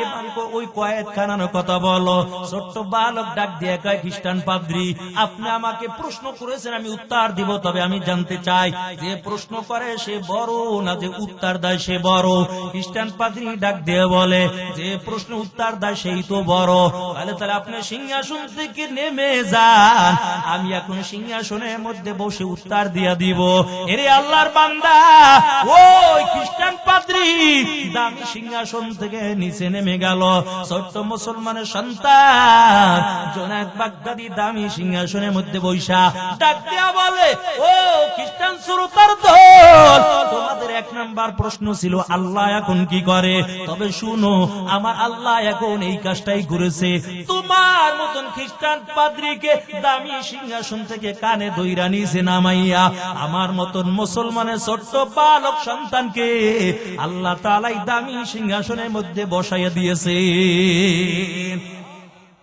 এবার ওই কয়েদখানার কথা বলো। ছোট্ট বালক ডাক দিয়ে কয়, খ্রিস্টান পাদ্রী আপনি আমাকে প্রশ্ন করেছেন, আমি উত্তর দিব, তবে আমি জানতে চাই যে প্রশ্ন করে সে বড় না যে উত্তর দেয় সে বড়। খ্রিস্টান পাদ্রী ডাক দিয়ে বলে, যে প্রশ্ন উত্তর দেয় সেই তো বড়, তাহলে আপনি সিংহাসন থেকে নেমে যান, আমি এখন সিংহাসনের মধ্যে বসে উত্তর দিয়া দিব। এরে আল্লাহর বান্দা, ওই খ্রিস্টান পাদ্রী দামি সিংহাসন থেকে নিচে নেমে গেল, ছোট্ট মুসলমানের সন্তান জোনায়েদ বাগদাদী দামি সিংহাসনের মধ্যে বৈশা ডাক দিয়া বলে, ও খ্রিস্টান শ্রোতার দল, তোমাদের 1 নাম্বার প্রশ্ন ছিল আল্লাহ এখন কি করে, তবে শুনো আমার আল্লাহ এখন এই কাজটাই করেছে, তোমার মতন খ্রিস্টান পাদ্রীকে দামি সিংহাসন থেকে কানে ধইরা নিচে নামাইয়া আমার মতন মুসলমানের ছোট্ট বালক সন্তানকে আল্লাহ তাআলা দামি সিংহাসনের মধ্যে বসাইয়া দিয়েছে।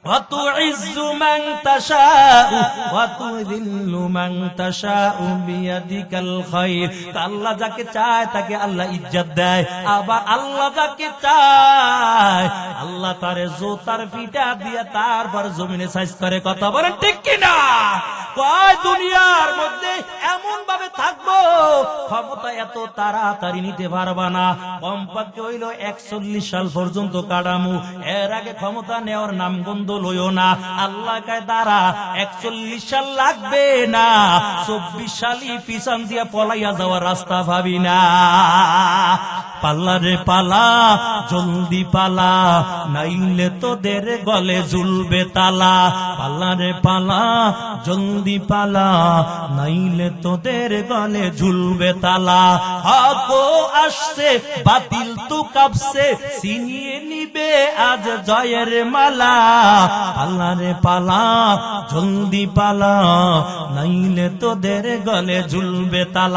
وَتُعِزُّ مَن تَشَاءُ وَتُذِلُّ مَن تَشَاءُ بِيَدِكَ الْخَيْرُ। আল্লাহ যাকে চায় তাকে আল্লাহ ইজ্জত দেয়, আবার আল্লাহ যাকে চায় আল্লাহ তারে জোতার পিটা দিয়ে তারপর জমিনে সাইজ করে। কথা বলেন ঠিক কিনা? কয় দুনিয়ার মধ্যে এমন ভাবে থাকবো ক্ষমতা এত তাড়াতাড়ি নিতে পারবা না, কমপক্ষে হইল 41 সাল পর্যন্ত কাটামু, এর আগে ক্ষমতা নেওয়ার নাম গন্ধ লইও না। আল্লাহ কয় দাঁড়া 41 সাল লাগবে না, 24 সালই পিছন দিয়ে পলাইয়া যাওয়ার রাস্তা ভাবি না। পাল্লা রে পালা জলদি পালা, নাইলে তোদের গলে ঝুলবে তালা। পাল্লা রে পালা জলদি পালা, নাইলে তোদের গলে ঝুলবে তালা। হক আসছে বাতিল তো কাঁপছে, ছিনিয়ে নিবে আজ জয়ের মালা। পাল্লা রে পালা জলদি পালা, নাইলে তোদের গলে ঝুলবে তালা।